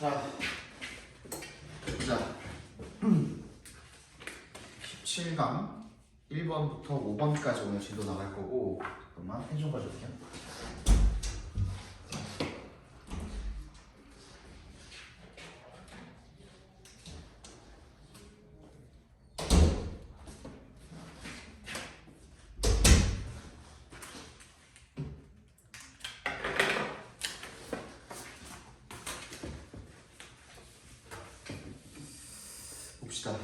자, 17강 1번부터 5번까지 오늘 진도 나갈 거고, 잠깐만 펜 좀 가져올게요. 봅시다.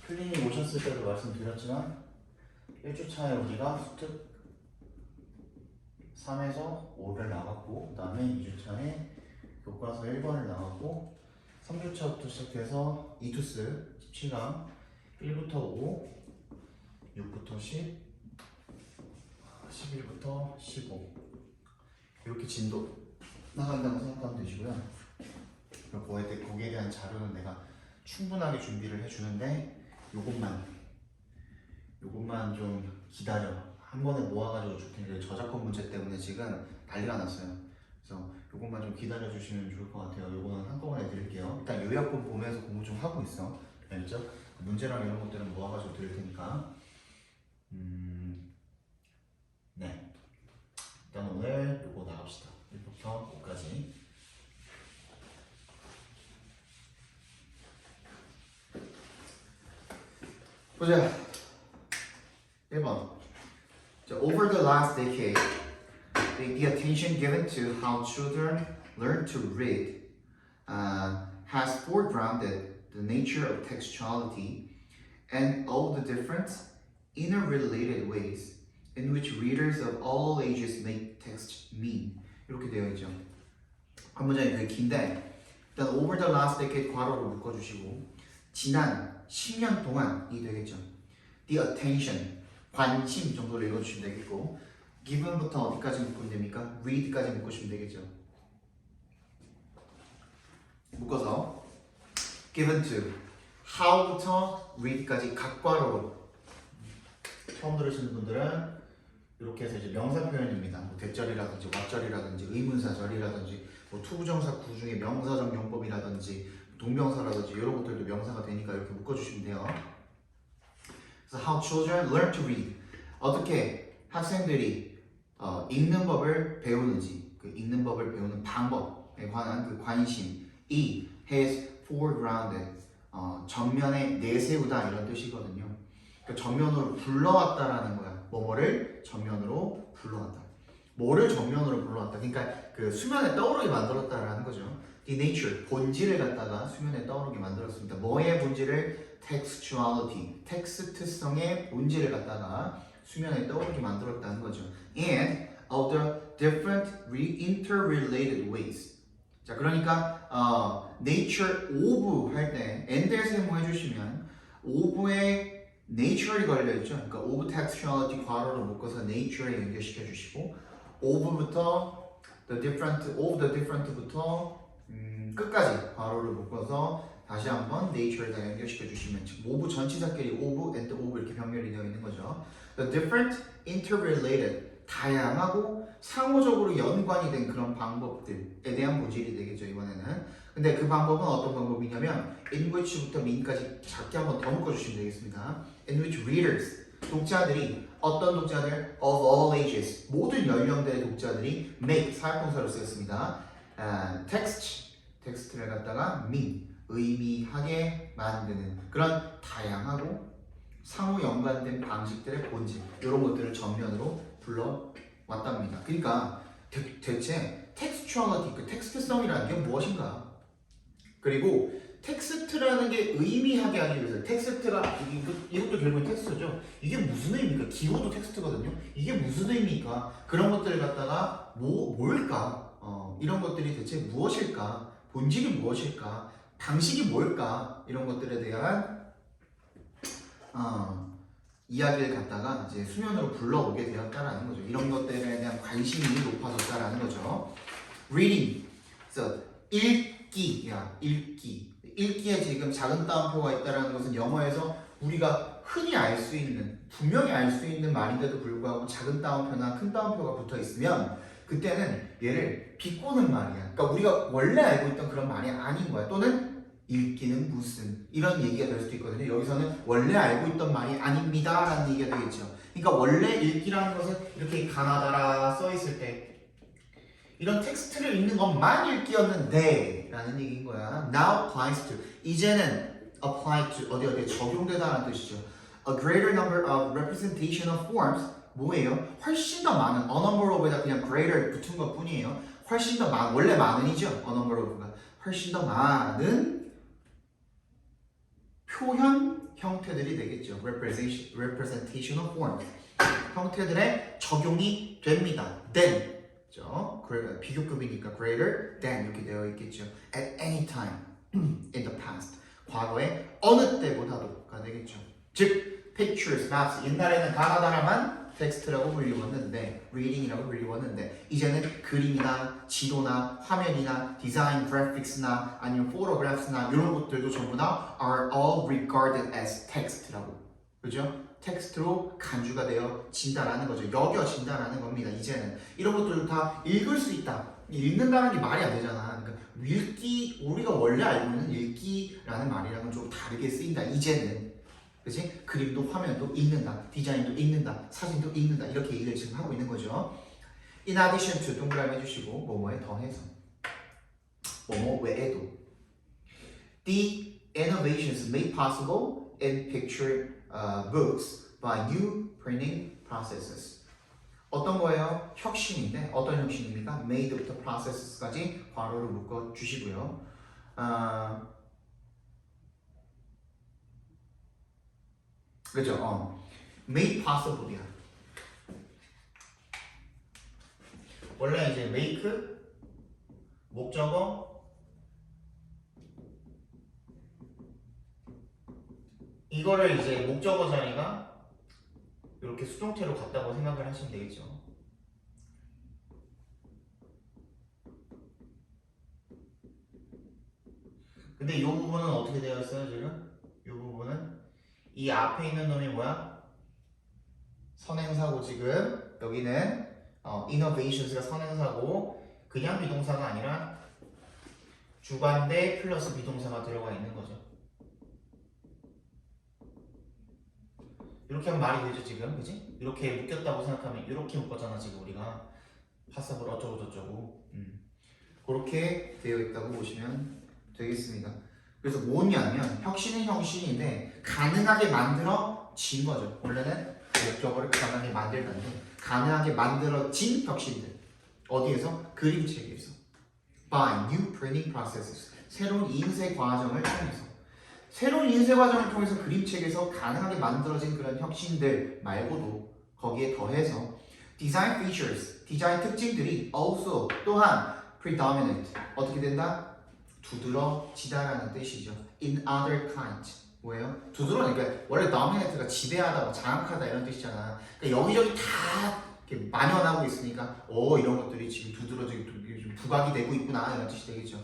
클리닉 오셨을 때도 말씀드렸지만 1주차에 우리가 수특 3에서 5를 나갔고, 그 다음에 2주차에 교과서 1번을 나갔고, 3주차부터 시작해서 2투스 17강 1부터 5, 6부터 10, 11부터 15 이렇게 진도 나간다고 생각하면 되시고요. 그리고 거기에 대한 자료는 내가 충분하게 준비를 해주는데 요것만 좀 기다려. 한 번에 모아가지고 줄 텐데 저작권 문제 때문에 지금 난리가 났어요. 그래서 요것만 좀 기다려 주시면 좋을 것 같아요. 요거는 한꺼번에 드릴게요. 일단 요약본 보면서 공부 좀 하고 있어. 알겠죠? 문제랑 이런 것들은 모아가지고 드릴 테니까. 네. 일단 오늘 요거 나갑시다. 1부터 5까지. 보자. 1번. Over the last decade, the attention given to how children learn to read has foregrounded the nature of textuality and all the different interrelated ways in which readers of all ages make text mean. 이렇게 되어 있죠. 한 문장이 되게 긴데, 일단 over the last decade 괄호로 묶어주시고, 지난 10년 동안이 되겠죠. The attention, 관심 정도로 읽어주시면 되겠고, given부터 어디까지 묶으면 됩니까? read까지 묶으시면 되겠죠. 묶어서 given to, how부터 read까지 각 괄호로. 처음 들으시는 분들은 이렇게 해서 이제 명사 표현입니다. 뭐 대절이라든지 왓절이라든지 의문사절이라든지 뭐 투부정사 구 중에 명사적 용법이라든지 동명사라든지 이런 것들도 명사가 되니까 이렇게 묶어주시면 돼요. 그래서 how children learn to read, 어떻게 학생들이 읽는 법을 배우는지, 그 읽는 법을 배우는 방법에 관한 그 관심이 has foregrounded, 전면에 내세우다 이런 뜻이거든요. 그러니까 전면으로 불러왔다라는 거야. 뭐를 전면으로 불러왔다. 뭐를 전면으로 불러왔다. 그러니까 그 수면에 떠오르게 만들었다라는 거죠. The nature, 본질을 갖다가 수면에 떠오르게 만들었습니다. 뭐의 본질을? textuality, 텍스트성의 본질을 갖다가 수면에 떠오르게 만들었다는 거죠. And of the different interrelated ways. 자, 그러니까 nature of 할 때 and를 세모해 주시면 of의 nature이 걸려있죠. 그러니까 of textuality 괄호로 묶어서 nature에 연결시켜 주시고, of부터 the different부터 끝까지 괄호를 묶어서 다시 한번 nature에다 연결시켜 주시면, 즉 of 전치사끼리 of and of 이렇게 병렬이 되어 있는 거죠. The different interrelated, 다양하고 상호적으로 연관이 된 그런 방법들에 대한 본질이 되겠죠, 이번에는. 근데 그 방법은 어떤 방법이냐면 in which부터 mean까지 작게 한번 더 묶어주시면 되겠습니다. In which readers, 독자들이, 어떤 독자들? Of all ages, 모든 연령대의 독자들이 make, 사역동사로 쓰였습니다. 텍스트를 갖다가 mean, 의미하게 만드는 그런 다양하고 상호 연관된 방식들의 본질, 이런 것들을 전면으로 불러왔답니다. 그러니까 대체 텍스추얼리티, 그 텍스트성이라는 게 무엇인가? 그리고 텍스트라는 게 의미하게 하기 위해서, 텍스트가 이것도 결국은 텍스트죠. 이게 무슨 의미입니까? 기호도 텍스트거든요. 이게 무슨 의미입니까? 그런 것들을 갖다가 뭘까? 이런 것들이 대체 무엇일까? 본질이 무엇일까? 방식이 뭘까? 이런 것들에 대한 이야기를 갖다가 이제 수면으로 불러오게 되었다라는 거죠. 이런 것들에 대한 관심이 높아졌다라는 거죠. Reading, 그래서 읽기야, 읽기. 읽기에 지금 작은 따옴표가 있다는 것은 영어에서 우리가 흔히 알 수 있는, 분명히 알 수 있는 말인데도 불구하고 작은 따옴표나 큰 따옴표가 붙어 있으면 그때는 얘를 비꼬는 말이야. 그러니까 우리가 원래 알고 있던 그런 말이 아닌 거야. 또는 읽기는 무슨 이런 얘기가 될 수도 있거든요. 여기서는 원래 알고 있던 말이 아닙니다 라는 얘기가 되겠죠. 그러니까 원래 읽기라는 것은 이렇게 가나다라 써 있을 때 이런 텍스트를 읽는 것만 읽기였는데 라는 얘기인 거야. Now applies to, 이제는 apply to 어디에 적용되다라는 뜻이죠. A greater number of representational forms, 뭐예요? 훨씬 더 많은, a number of에다 그냥 greater 붙은 것 뿐이에요. 훨씬 더 많은, 원래 많은이죠. a number of가 훨씬 더 많은 표현 형태들이 되겠죠. representational forms, 형태들의 적용이 됩니다. Then, 비교급이니까 greater than 이렇게 되어 있겠죠. At any time in the past, 과거에 어느 때보다도가 되겠죠. 즉, pictures, maps, 옛날에는 가나다라만 텍스트라고 불리웠는데, reading이라고 불리웠는데, 이제는 그림이나 지도나 화면이나 디자인, graphics나 아니면 photographs나 이런 것들도 전부 다 are all regarded as text라고, 그죠? 텍스트로 간주가 되어진다라는 거죠. 여겨진다라는 겁니다. 이제는 이런 것들도 다 읽을 수 있다. 읽는다는 게 말이 안 되잖아. 그러니까 읽기, 우리가 원래 알고 있는 읽기라는 말이랑은 좀 다르게 쓰인다. 이제는, 그치? 그림도 화면도 읽는다, 디자인도 읽는다, 사진도 읽는다, 이렇게 얘기를 지금 하고 있는 거죠. In addition to, 동그라미 해주시고 뭐뭐에 더해서, 뭐뭐 외에도 The innovations made possible in picture books by new printing processes. 어떤 거예요? 혁신인데, 어떤 혁신입니까? made부터 processes까지 괄호를 묶어 주시고요. 그죠? made possible이야. 원래 이제 make 목적어 이거를 이제 목적어 자리가 이렇게 수동태로 갔다고 생각을 하시면 되겠죠. 근데 이 부분은 어떻게 되어 있어요 지금? 이 부분은 이 앞에 있는 놈이 뭐야? 선행사고 지금 여기는 innovations가 선행사고 그냥 비동사가 아니라 주관대 플러스 비동사가 들어가 있는 거죠. 이렇게 하면 말이 되죠 지금, 그지? 이렇게 묶였다고 생각하면 이렇게 묶었잖아 지금 우리가 파서블 어쩌고 저쩌고 그렇게 되어 있다고 보시면 되겠습니다. 그래서 뭐냐면 혁신은 혁신인데 가능하게 만들어진 거죠. 원래는 목적어를 가능하게 만들던데 가능하게 만들어진 혁신들 어디에서? 그림체계에서 by new printing processes 새로운 인쇄 과정을 통해서 새로운 인쇄 과정을 통해서 그림책에서 가능하게 만들어진 그런 혁신들 말고도 거기에 더해서 design features, 디자인 특징들이 also 또한 predominant 어떻게 된다? 두드러지다라는 뜻이죠. in other kinds 뭐예요? 두드러니까 원래 dominant가 지배하다, 장악하다 이런 뜻이잖아. 그러니까 여기저기 다 이렇게 만연하고 있으니까 이런 것들이 지금 두드러지고 좀 부각이 되고 있구나 이런 뜻이 되겠죠.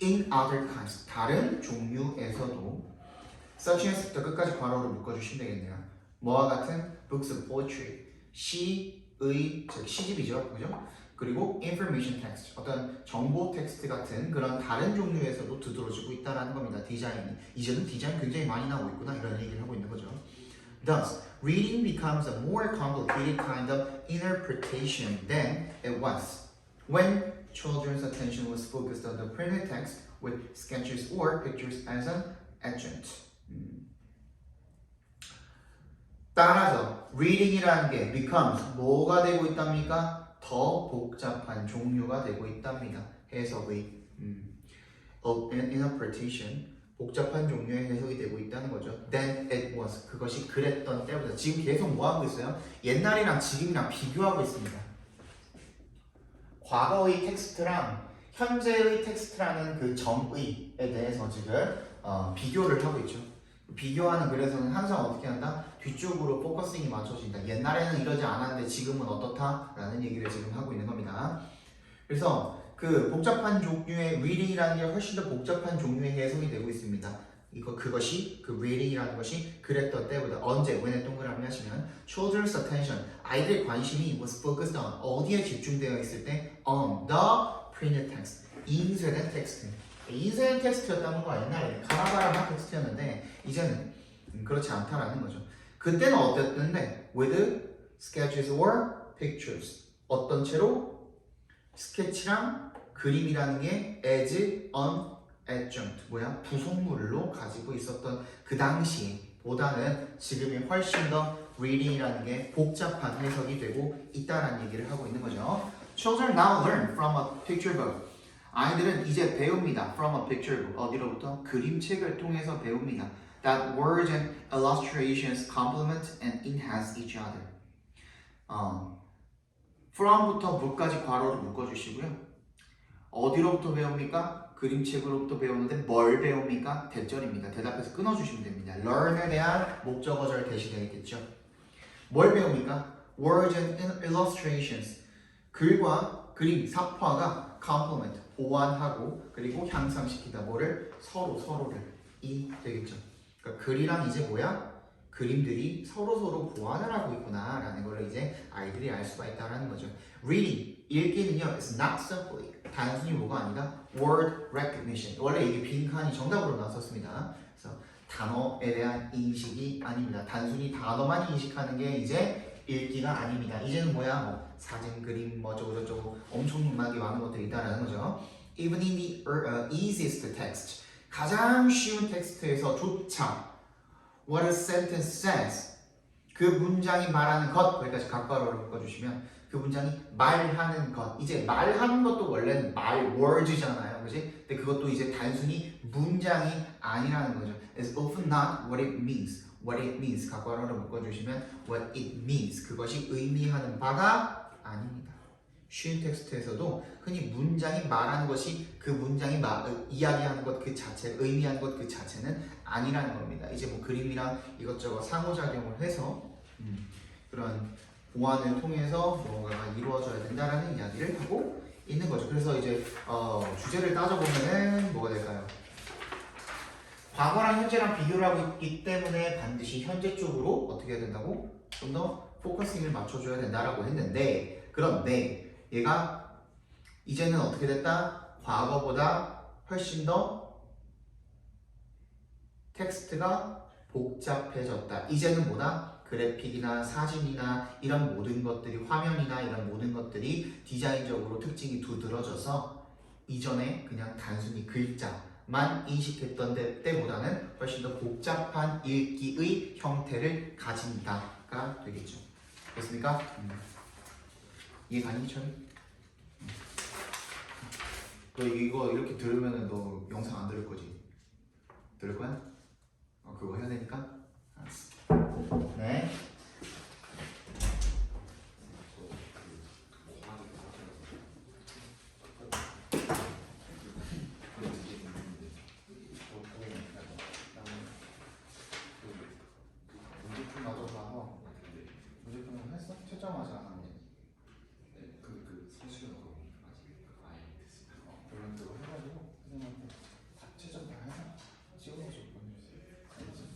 in other kinds 다른 종류에서도 such as부터 끝까지 괄호를 묶어주시면 되겠네요. 뭐와 같은 books of poetry 시의 즉 시집이죠, 그죠? 그리고 information text 어떤 정보 텍스트 같은 그런 다른 종류에서도 두드러지고 있다라는 겁니다. 디자인이 이제는 디자인 굉장히 많이 나오고 있구나 이런 얘기를 하고 있는 거죠. Thus, reading becomes a more complicated kind of interpretation than it was when children's attention was focused on the printed text with sketches or pictures as an adjunct. 따라서 reading이라는 게 becomes 뭐가 되고 있답니까? 더 복잡한 종류가 되고 있답니다. 해석의 interpretation 복잡한 종류의 해석이 되고 있다는 거죠. Than it was 그것이 그랬던 때보다 지금 계속 뭐 하고 있어요? 옛날이랑 지금이랑 비교하고 있습니다. 과거의 텍스트랑 현재의 텍스트라는 그 정의에 대해서 지금 비교를 하고 있죠. 비교하는 글에서는 항상 어떻게 한다? 뒤쪽으로 포커싱이 맞춰진다. 옛날에는 이러지 않았는데 지금은 어떻다? 라는 얘기를 지금 하고 있는 겁니다. 그래서 그 복잡한 종류의 reading이라는 게 훨씬 더 복잡한 종류의 해석이 되고 있습니다. 그것이 그 reading이라는 것이 그랬던 때보다 언제 when에 동그라미 하시면 children's attention 아이들의 관심이 was focused on 어디에 집중되어 있을 때 on the printed text 인쇄된 텍스트 인쇄된 텍스트였다는 거 옛날에 가나다라한 텍스트였는데 이제는 그렇지 않다라는 거죠. 그때는 어땠는데 with sketches or pictures 어떤 채로 스케치랑 그림이라는 게 as an adjunct 뭐야 부속물로 가지고 있었던 그 당시 보다는 지금이 훨씬 더 reading이라는 게 복잡한 해석이 되고 있다라는 얘기를 하고 있는 거죠. Children now learn from a picture book. 아이들은 이제 배웁니다. From a picture book. 어디로부터? 그림책을 통해서 배웁니다. That words and illustrations complement and enhance each other. from부터 뭐까지 괄호로 묶어주시고요. 어디로부터 배웁니까? 그림책으로부터 배우는데 뭘 배웁니까? 대절입니다. 대답해서 끊어주시면 됩니다. learn에 대한 목적어절 대시되겠죠. 뭘 배웁니까? words and illustrations. 글과 그림, 삽화가 complement, 보완하고 그리고 향상시키다. 뭐를? 서로를 이 되겠죠. 그러니까 글이랑 이제 뭐야? 그림들이 서로 보완을 하고 있구나 라는 걸 이제 아이들이 알 수가 있다는 거죠. reading, 읽기는요 is not simply 단순히 뭐가 아니다 word recognition 원래 이게 빈칸이 정답으로 나왔었습니다. 그래서 단어에 대한 인식이 아닙니다. 단순히 단어만 인식하는 게 이제 읽기가 아닙니다. 이제는 뭐야 뭐 사진, 그림, 뭐 저쩌고 엄청나게 많은 것들이 있다는 거죠. even in the easiest text 가장 쉬운 텍스트에서조차 what a sentence says 그 문장이 말하는 것 거기까지 각괄호를 묶어주시면 그 문장이 말하는 것 이제 말하는 것도 원래는 말 words잖아요 그지? 근데 그것도 이제 단순히 문장이 아니라는 거죠. It's often not what it means 각괄호를 묶어주시면 what it means 그것이 의미하는 바가 아닙니다. 쉬운 텍스트에서도 흔히 문장이 말하는 것이 그 문장이 이야기하는 것 그 자체, 의미하는 것 그 자체는 아니라는 겁니다. 이제 뭐 그림이랑 이것저것 상호작용을 해서 그런 보완을 통해서 뭔가가 이루어져야 된다라는 이야기를 하고 있는 거죠. 그래서 이제 주제를 따져보면은 뭐가 될까요? 과거랑 현재랑 비교를 하고 있기 때문에 반드시 현재 쪽으로 어떻게 해야 된다고? 좀 더 포커싱을 맞춰줘야 된다라고 했는데 그런데 얘가 이제는 어떻게 됐다? 과거보다 훨씬 더 텍스트가 복잡해졌다. 이제는 뭐다? 그래픽이나 사진이나 이런 모든 것들이 화면이나 이런 모든 것들이 디자인적으로 특징이 두드러져서 이전에 그냥 단순히 글자만 인식했던 때보다는 훨씬 더 복잡한 읽기의 형태를 가진다가 되겠죠. 됐습니까? 이해 가니 처리? 너 이거 이렇게 들으면은 너 영상 안 들을 거지? 들을 거야? 그거 해야 되니까? 알았어. 네. 문제품 나도 봐서 문제품은 했어? 채점하지 않았는데. 물론 그거 해가지고 선생님한테 다 채점 다 해서 찍어서 보내주세요.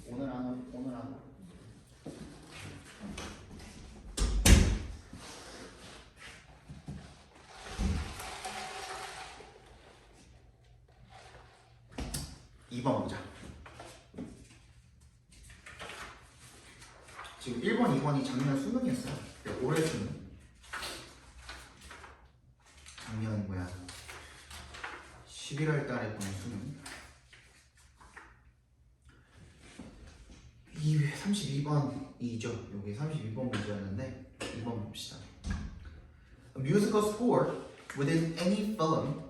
오늘 안 2번 보자. 지금 1번, 2번이 작년 수능이었어요. 올해 수능. 작년 뭐야? 11월 달에 본 수능. 32번이죠. 여기 32번 문제였는데 2번 봅시다. A musical score within any film.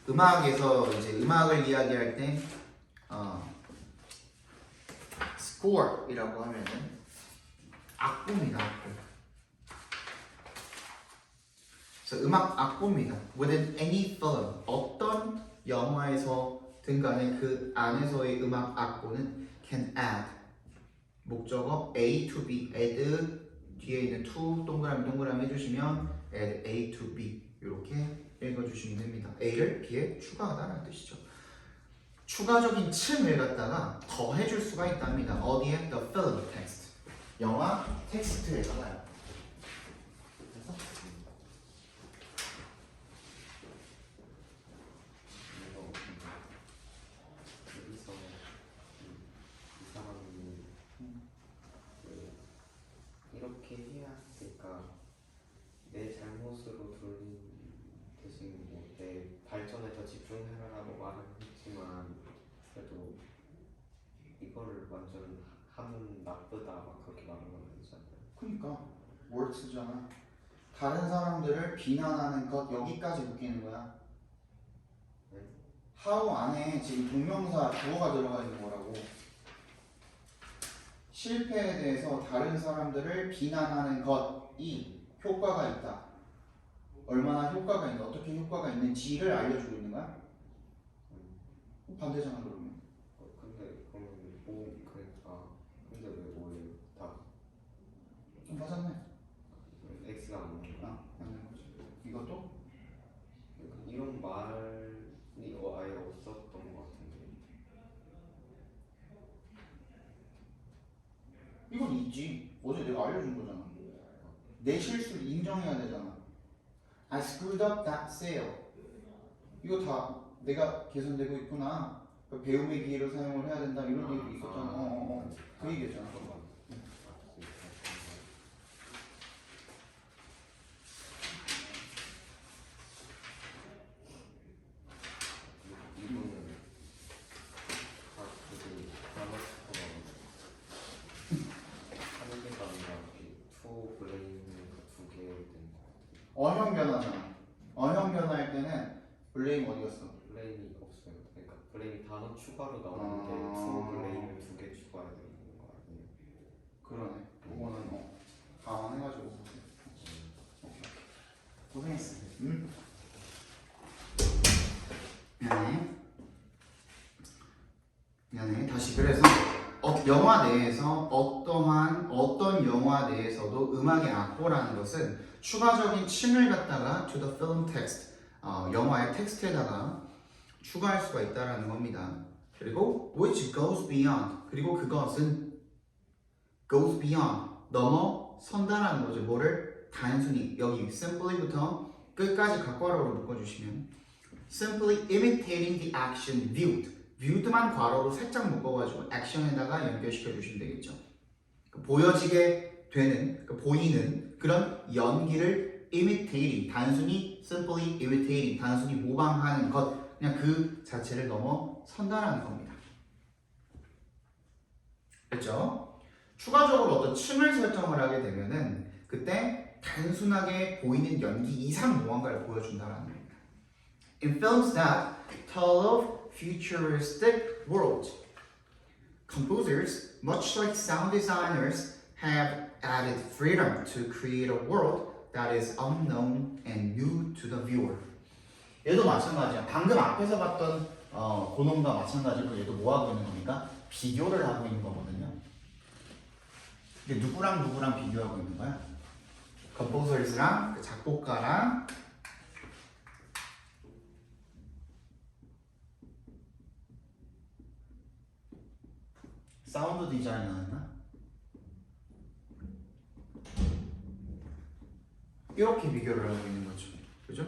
음악에서 이제 음악을 이야기할 때 score이라고 하면은 악보입니다. 악보. 그래서 음악 악보입니다. Within any film 어떤 영화에서 등간에 그 안에서의 음악 악보는 can add 목적어 A to B add 뒤에 있는 to 동그라미 해주시면 add A to B 이렇게 읽어주시면 됩니다. A를 B에 추가하다는 뜻이죠. 추가적인 층을 갖다가 더해줄 수가 있답니다. 어디에? The film text. 영화 텍스트에다가요. 그래서 여기서 이 사람이 이렇게 해야 될까? 내 잘못으로 돌린 대신 내 발전에 더 집중해라라고 말을 했지만 그래도 이거를 완전 하면 나쁘다 막 그렇게 말하는 건 아니잖아요. 그러니까 words잖아. 다른 사람들을 비난하는 것 여기까지 묶이는 거야. 네? how 안에 지금 동명사 주어가 들어가 있는 거라고. 실패에 대해서 다른 사람들을 비난하는 것이 효과가 있다. 얼마나 효과가 있는지, 어떻게 효과가 있는지를 알려주고 있는 거야? 반대잖아 그러면. 근데 그러면 오 그러니까 근데 왜 오예요? 다 좀 맞았네. X가 안 나온 거야? 아, 맞는 거지. 이것도? 이런 말이 아예 없었던 것 같은데. 이건 있지. 어제 내가 알려준 거잖아. 내 실수를 인정해야 되잖아. I screwed up that sale. 이거 다 내가 개선되고 있구나. 배움의 기회를 사용을 해야 된다. 이런 얘기도 있었잖아. 그 얘기였잖아. 이거는 다 되게 드라마틱하고 하는 게 아니라 투 블레임을 두 개 된 거. 어형 변화잖아. 어형 변화할 때는 블레임 어디 갔어? 블레임이 없어요. 그러니까 블레임이 단어 추가로 나오는데 투 블레임을 두 개 추가해야 되는 거 아니에요? 그러네. 그거는 감안해가지고. 오케이. 고생했어. 미안해. 다시 그래서 영화 내에서 어떤 영화 내에서도 음악의 악보라는 것은 추가적인 층을 갖다가 to the film text 영화의 텍스트에다가 추가할 수가 있다라는 겁니다. 그리고 which goes beyond 그리고 그것은 goes beyond 넘어선다라는 거죠. 뭐를 단순히 여기 simply부터 끝까지 각괄호로 묶어주시면 simply imitating the action viewed만 괄호로 살짝 묶어가지고 action에다가 연결시켜 주시면 되겠죠. 보여지게 되는, 보이는 그런 연기를 imitating, 단순히 simply imitating, 단순히 모방하는 것, 그냥 그 자체를 넘어선다라는 겁니다. 그렇죠? 추가적으로 어떤 층을 설정을 하게 되면은 그때 단순하게 보이는 연기 이상 무언가를 보여준다라는 겁니다. In films that tell of futuristic world, composers, much like sound designers, have added freedom to create a world that is unknown and new to the viewer. 얘도 마찬가지야. 방금 앞에서 봤던 고놈과 마찬가지로 얘도 뭐 하고 있는 겁니까? 비교를 하고 있는 거거든요. 근데 누구랑 비교하고 있는 거야? composers랑 그 작곡가랑 사운드 디자이너였나? 이렇게 비교를 하고 있는 거죠. 그죠?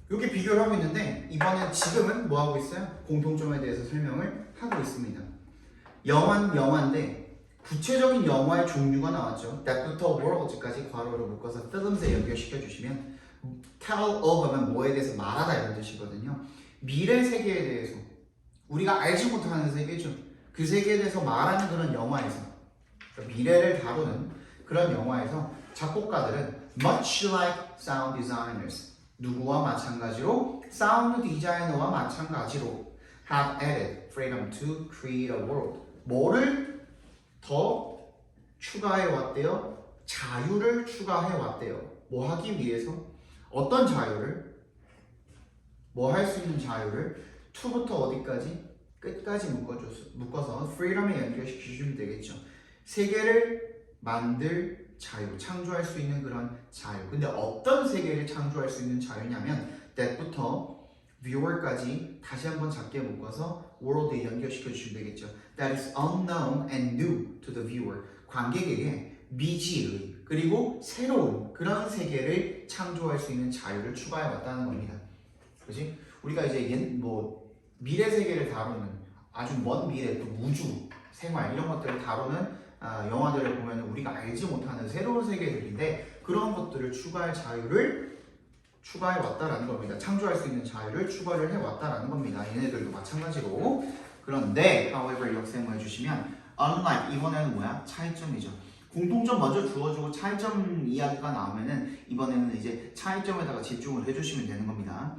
이렇게 비교를 하고 있는데 이번엔 지금은 뭐 하고 있어요? 공통점에 대해서 설명을 하고 있습니다. 영화인데 구체적인 영화의 종류가 나왔죠. That부터 world까지 괄호로 묶어서 films에 연결시켜 주시면 tell of 하면 뭐에 대해서 말하다 이런 뜻이거든요. 미래 세계에 대해서 우리가 알지 못하는 세계죠. 그 세계에 대해서 말하는 그런 영화에서 그러니까 미래를 다루는 그런 영화에서 작곡가들은 much like sound designers 누구와 마찬가지로 사운드 디자이너와 마찬가지로 have added freedom to create a world 뭐를 더 추가해 왔대요? 자유를 추가해 왔대요. 뭐 하기 위해서? 어떤 자유를? 뭐 할 수 있는 자유를? to부터 어디까지? 끝까지 묶어서 freedom에 연결시키시면 되겠죠. 세계를 만들 자유, 창조할 수 있는 그런 자유. 근데 어떤 세계를 창조할 수 있는 자유냐면 that부터 viewer까지 다시 한번 작게 묶어서 world에 연결시켜 주시면 되겠죠. That is unknown and new to the viewer. 관객에게 미지의 그리고 새로운 그런 세계를 창조할 수 있는 자유를 추가해 왔다는 겁니다. 그렇지? 우리가 이제 뭐 미래 세계를 다루는 아주 먼 미래, 또 우주, 생활 이런 것들을 다루는 영화들을 보면 우리가 알지 못하는 새로운 세계들인데 그런 것들을 추가할 자유를 추가해 왔다라는 겁니다. 창조할 수 있는 자유를 추가를 해 왔다라는 겁니다. 얘네들도 마찬가지로. 그런데 however 역생을 해주시면 unlike 이번에는 뭐야? 차이점이죠. 공통점 먼저 주어주고 차이점 이야기가 나오면은 이번에는 이제 차이점에다가 집중을 해주시면 되는 겁니다.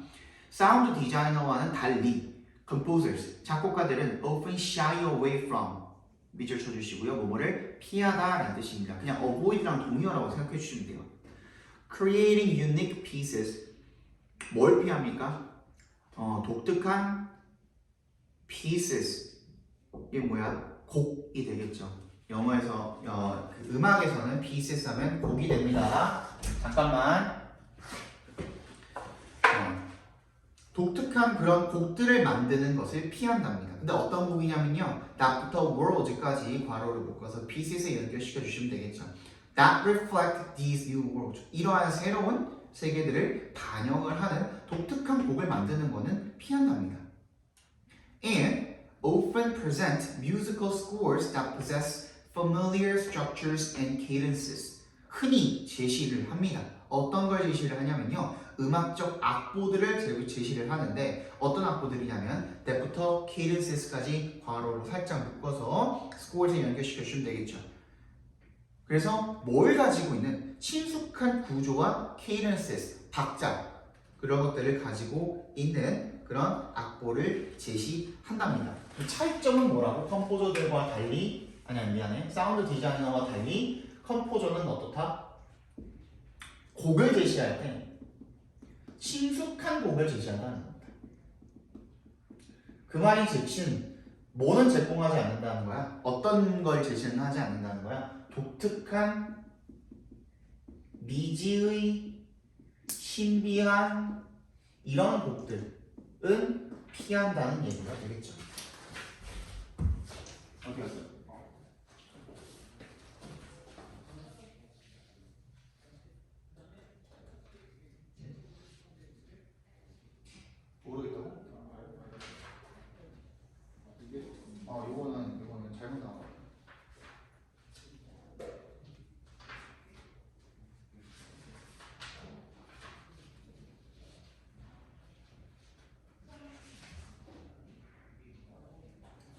사운드 디자이너와는 달리 composers 작곡가들은 often shy away from 밑줄 쳐주시고요. 뭐뭐를 피하다라는 뜻입니다. 그냥 avoid랑 동의어라고 생각해 주시면 돼요. Creating unique pieces 뭘 피합니까? 독특한 pieces 이게 뭐야? 곡이 되겠죠. 영어에서 그 음악에서는 pieces 하면 곡이 됩니다. 잠깐만. 독특한 그런 곡들을 만드는 것을 피한답니다. 근데 어떤 곡이냐면요. that부터 worlds까지 괄호를 묶어서 pieces에 연결시켜 주시면 되겠죠. that reflect these new worlds. 이러한 새로운 세계들을 반영을 하는 독특한 곡을 만드는 것은 피한답니다. And often present musical scores that possess familiar structures and cadences. 흔히 제시를 합니다. 어떤 걸 제시를 하냐면요. 음악적 악보들을 제시를 하는데 어떤 악보들이냐면 that부터 cadences까지 괄호로 살짝 묶어서 scores에 연결시켜 주시면 되겠죠. 그래서 뭘 가지고 있는 친숙한 구조와 cadences, 박자 그런 것들을 가지고 있는 그런 악보를 제시한답니다. 차이점은 뭐라고? 컴포저들과 달리 미안해. 사운드 디자이너와 달리 컴포저는 어떻다? 곡을 제시할 때 친숙한 곡을 제시한다는 겁니다. 그 말이 즉슨 뭐는 제공하지 않는다는 거야? 어떤 걸 제시는 하지 않는다는 거야? 독특한 미지의 신비한 이런 곡들은 피한다는 얘기가 되겠죠. 어디 갔어요? 모르겠다고? 이게 이거는 잘못 나온 거야.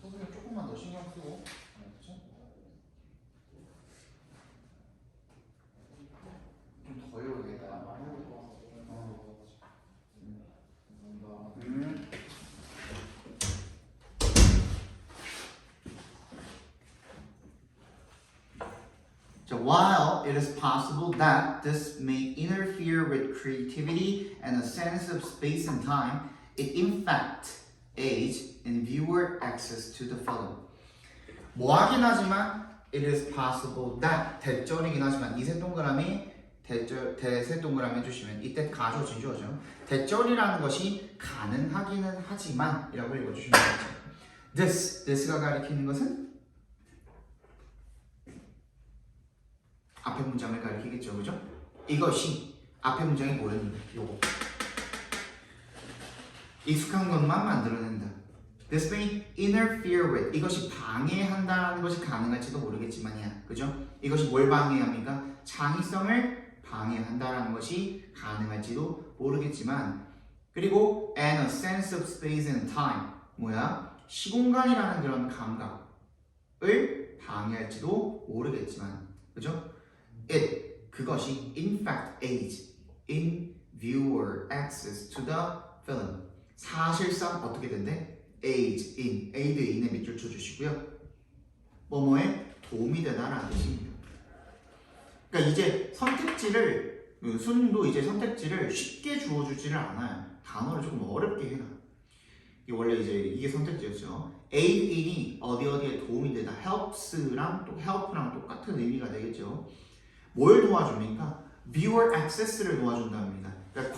소리를 조금만 더 신경 쓰고 알았지? 좀 더 해야겠다. So while it is possible that this may interfere with creativity and a sense of space and time, it in fact aids in viewer access to the film. 뭐하긴 하지만 it is possible that 대절이긴 하지만 이 세 동그라미 대세 동그라미 해주시면 이때 가조 진주어죠. 대절이라는 것이 가능하기는 하지만 이라고 읽어주시면 되죠. this가 가리키는 것은 앞에 문장을 가리키겠죠, 그죠? 이것이 앞에 문장이 뭐였는데 요거 익숙한 것만 만들어낸다. This may interfere with 이것이 방해한다는 것이 가능할지도 모르겠지만이야, 그죠? 이것이 뭘 방해합니까? 창의성을 방해한다라는 것이 가능할지도 모르겠지만 그리고 and a sense of space and time 뭐야? 시공간이라는 그런 감각을 방해할지도 모르겠지만 그죠? 그것이 in fact aids in viewer access to the film 사실상 어떻게 된대? aids in in에 밑줄 쳐주시고요 뭐뭐에 도움이 되다라는 뜻입니다. 그러니까 이제 선택지를 순도 이제 선택지를 쉽게 주어주지를 않아요. 단어를 조금 어렵게 해놔. 이게 원래 이제 이게 선택지였죠. aid in이 어디에 도움이 되다 helps랑 또 help랑 똑같은 의미가 되겠죠. 뭘 도와줍니까? viewer access를 도와준답니다. 그러니까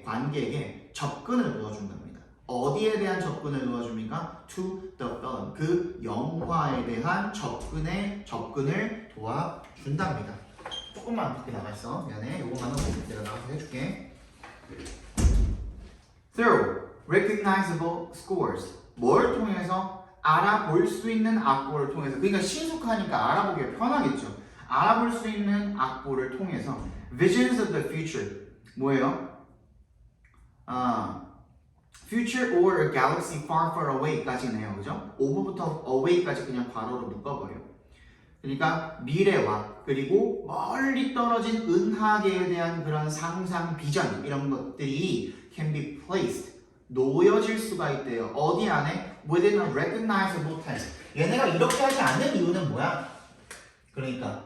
관객의 접근을 도와준답니다. 어디에 대한 접근을 도와줍니까? To the film. 그 영화에 대한 접근을 도와준답니다. 조금만 밖에 나가 있어. 미안해. 요거만은 내가 나가서 해줄게. Through recognizable scores. 뭘 통해서? 알아볼 수 있는 악보를 통해서. 그러니까 신속하니까 알아보기가 편하겠죠. 알아볼 수 있는 악보를 통해서. Visions of the future. 뭐예요? Future or a galaxy far far away까지네요. 그죠? over부터 away까지 그냥 괄호로 묶어버려. 그러니까 미래와 그리고 멀리 떨어진 은하계에 대한 그런 상상, 비전 이런 것들이 can be placed, 놓여질 수가 있대요. 어디 안에? Within a recognizable text. 얘네가 이렇게 하지 않는 이유는 뭐야? 그러니까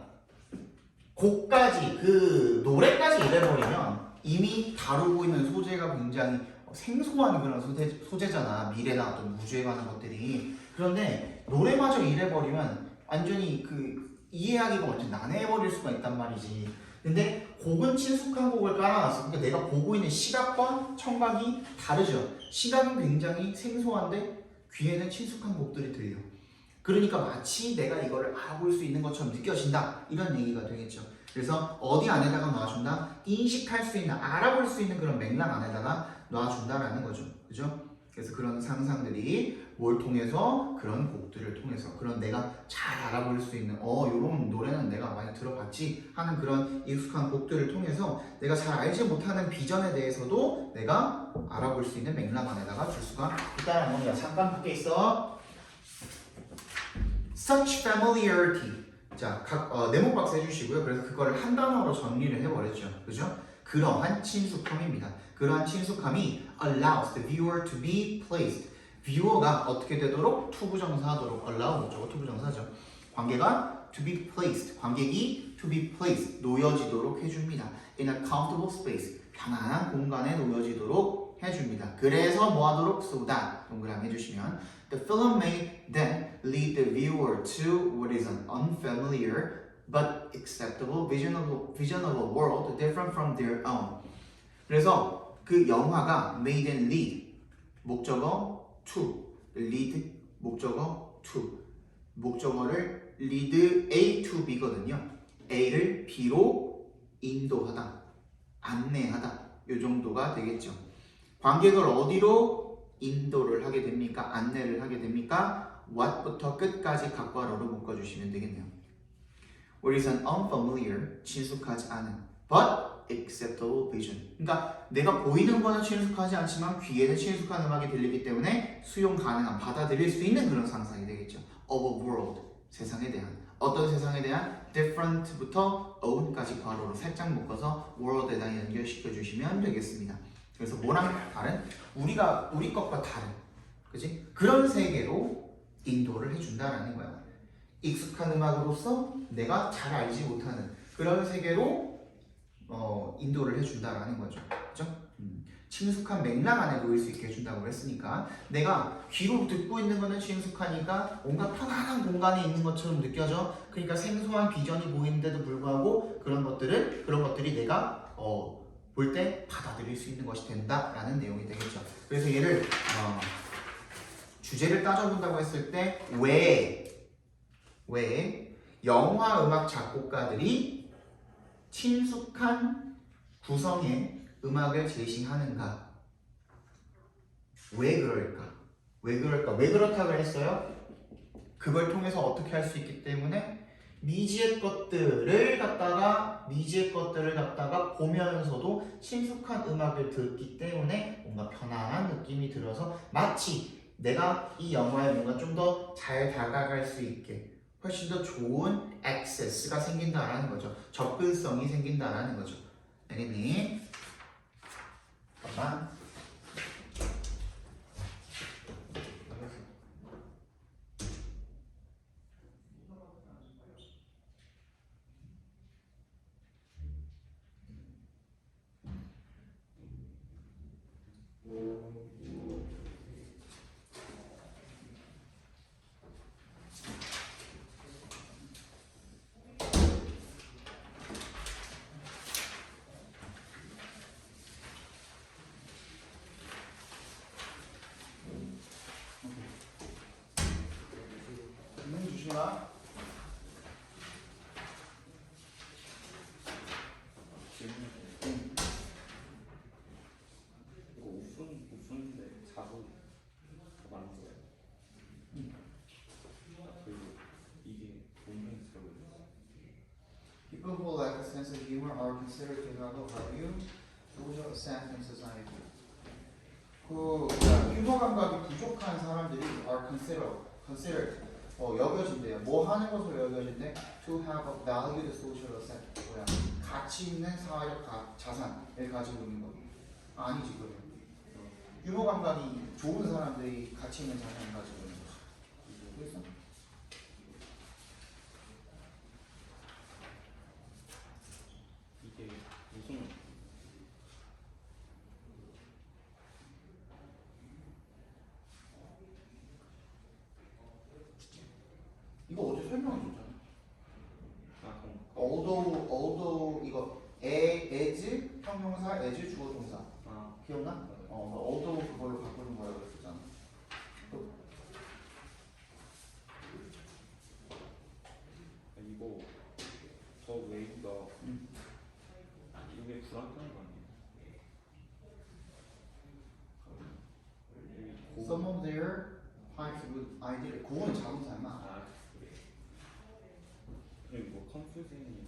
곡까지, 그 노래까지 이래버리면 이미 다루고 있는 소재가 굉장히 생소한 그런 소재잖아. 미래나 어떤 우주에 관한 것들이. 그런데 노래마저 이래버리면 완전히 그 이해하기가 완전 난해해버릴 수가 있단 말이지. 근데 곡은 친숙한 곡을 깔아놨어. 그러니까 내가 보고 있는 시각과 청각이 다르죠. 시각은 굉장히 생소한데 귀에는 친숙한 곡들이 들려. 그러니까 마치 내가 이거를 알아볼 수 있는 것처럼 느껴진다. 이런 얘기가 되겠죠. 그래서 어디 안에다가 놔준다? 인식할 수 있는, 알아볼 수 있는 그런 맥락 안에다가 놔준다라는 거죠. 그죠? 그래서 그런 상상들이 뭘 통해서? 그런 곡들을 통해서, 그런 내가 잘 알아볼 수 있는 요런 노래는 내가 많이 들어봤지 하는 그런 익숙한 곡들을 통해서 내가 잘 알지 못하는 비전에 대해서도 내가 알아볼 수 있는 맥락 안에다가 줄 수가 있다는 겁니다. 잠깐 밖에 있어. Such familiarity. 자, 네모 박스 해주시고요. 그래서 그거를 한 단어로 정리를 해버렸죠. 그죠? 그러한 친숙함입니다. 그러한 친숙함이 allows the viewer to be placed. viewer가 어떻게 되도록? 투부정사 하도록. allow 목적어 투부정사죠. 관계가 to be placed. 관객이 to be placed. 놓여지도록 해줍니다. in a comfortable space. 편안한 공간에 놓여지도록 해줍니다. 그래서 뭐 하도록? so that. 동그라미 해주시면 the film may then lead the viewer to what is an unfamiliar but acceptable vision of a world different from their own. 그래서 그 영화가 may then lead 목적어 to, lead 목적어 to, 목적어를 lead A to B거든요. A를 B로 인도하다, 안내하다 이 정도가 되겠죠. 관객을 어디로 인도를 하게 됩니까? 안내를 하게 됩니까? what부터 끝까지 각괄어로 묶어주시면 되겠네요. What is an unfamiliar, 친숙하지 않은 but acceptable vision. 그러니까 내가 보이는 거는 친숙하지 않지만 귀에는 친숙한 음악이 들리기 때문에 수용 가능한, 받아들일 수 있는 그런 상상이 되겠죠. of a world, 세상에 대한. 어떤 세상에 대한? different부터 own까지 괄호로 살짝 묶어서 world에다 연결시켜 주시면 되겠습니다. 그래서 뭐랑 다른? 우리 것과 다른, 그지? 그런 세계로 인도를 해준다라는 거야. 익숙한 음악으로서 내가 잘 알지 못하는 그런 세계로 인도를 해준다라는 거죠. 그죠? 친숙한 맥락 안에 놓일 수 있게 해준다고 했으니까 내가 귀로 듣고 있는 거는 친숙하니까 뭔가 편안한 공간에 있는 것처럼 느껴져. 그러니까 생소한 비전이 보이는데도 불구하고 그런 것들이 내가 볼 때 받아들일 수 있는 것이 된다라는 내용이 되겠죠. 그래서 얘를 주제를 따져본다고 했을 때 왜 영화 음악 작곡가들이 친숙한 구성의 음악을 제시하는가? 왜 그럴까? 왜 그렇다고 했어요? 그걸 통해서 어떻게 할 수 있기 때문에 미지의 것들을 갖다가 보면서도 친숙한 음악을 듣기 때문에 뭔가 편안한 느낌이 들어서 마치 내가 이 영화에 뭔가 좀 더 잘 다가갈 수 있게 훨씬 더 좋은 액세스가 생긴다라는 거죠. 접근성이 생긴다라는 거죠. 알겠니? 잠깐만. 질문가? 이거 우승인데 자주 많은 거예요. 그리고 이게 운명이 들어있어. People who lack a sense of humor are considered to have a value social acceptance in society. 그 유머 감각이 부족한 사람들이 are considered 여겨진대요. 뭐 하는 것으로 여겨진대? To have a valued social asset. 뭐야? 가치 있는 사회적 자산을 가지고 있는 거. 아니지 그래. 유머 감각이 좋은 사람들이 가치 있는 자산을 가지고 있는 거지. 그래서 이게 무슨 이거 어제 설명해 줬잖아. 그럼 although 이거 as 형용사, as 주어 동사. 기억나? although 그걸로 바꾸는 거라고 했었잖아. 이거 저 웨이브가 이게 불안정한 거 아니에요? Some of their pipes with ideal. 그거는 자동사 임마. 아 그래. 뭐 컨퓨징이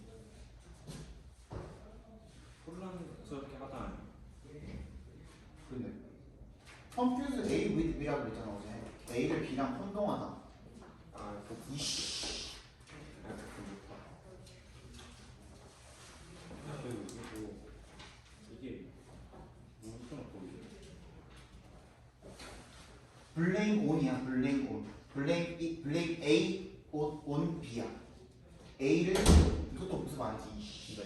혼란스럽게 하다 아니? 근데 confuse A with B라고 그랬잖아 어제. A를 B랑 혼동하다. 아 이씨. 그리고 이게 무슨 어떻게 blame on이야. blame on. blame A on B야. A를 이것도 무슨 말이지? 이씨.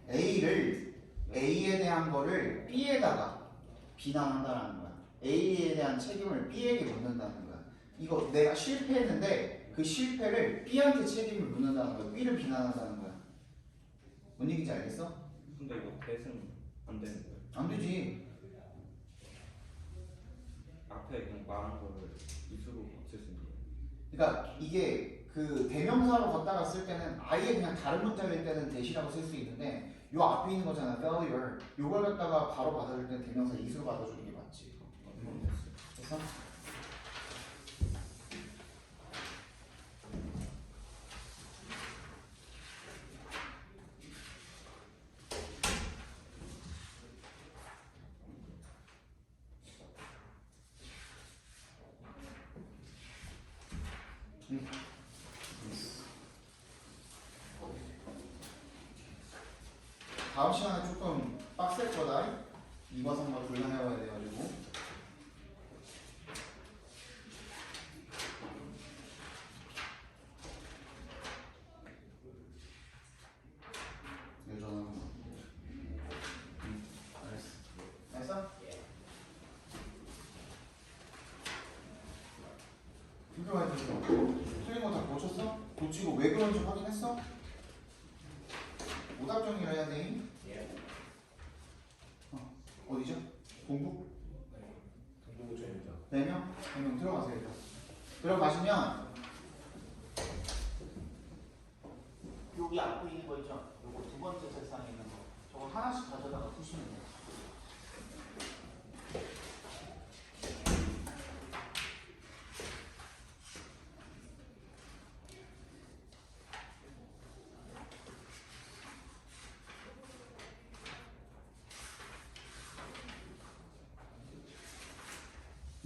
A를 A에 대한 거를 B에다가 비난한다라는 거야. A에 대한 책임을 B에게 묻는다는 거야. 이거 내가 실패했는데 그 실패를 B한테 책임을 묻는다는 거야. B를 비난한다는 거야. 뭔 얘기인지 알겠어? 근데 이거 대승 안 되는 거예요? 안 되지. 앞에 그냥 말한 거를 이수로 고칠 수 있는 거예요? 그러니까 이게 그 대명사로 갖다가 쓸 때는 아예 그냥 다른 문장일 때는 대시라고 쓸 수 있는데 요 앞에 있는 거잖아. failure. 요걸 갖다가 바로 받아줄 때는 대명사 이수로 받아주는 게 맞지. 그래서 다음 시간에 조금 빡셀 거다. 2과 3과 둘 다 해와야 돼가지고. 여전한 거. 알았어. 알았어? 이거 해야지. 틀린 거 다 고쳤어? 고치고 왜 그런지 확인했어? 오답 정리를 해야 돼. 어디죠? 동부? 동부구청입니다. 4명? 4명 들어가세요. 일단. 들어가시면 여기 앞에 있는 거 있죠? 요거 두 번째 책상에 있는 거. 저거 하나씩 가져다가 푸시면 돼요.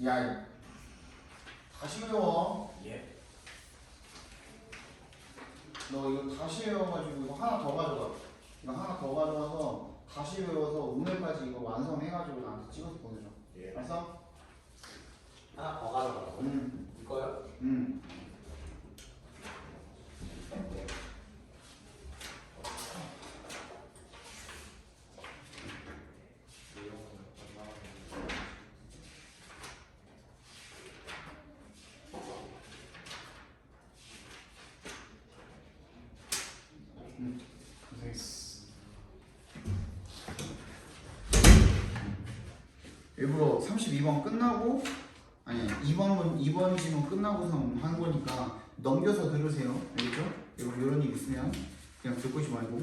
야, 다시 외워. 예. 너 이거 다시 외워가지고 이거 하나 더 가져가. 이거 하나 더 가져가서 다시 외워서 오늘까지 이거 완성해가지고 나한테 찍어서 보내줘. 예. 알았어? 하나 더 가져가라고. 이거요? 고생했어. 일부러 32번 끝나고 아니 2번 질문 끝나고서 한 거니까 넘겨서 들으세요. 알겠죠? 이런 일 있으면 그냥 듣고 있지 말고.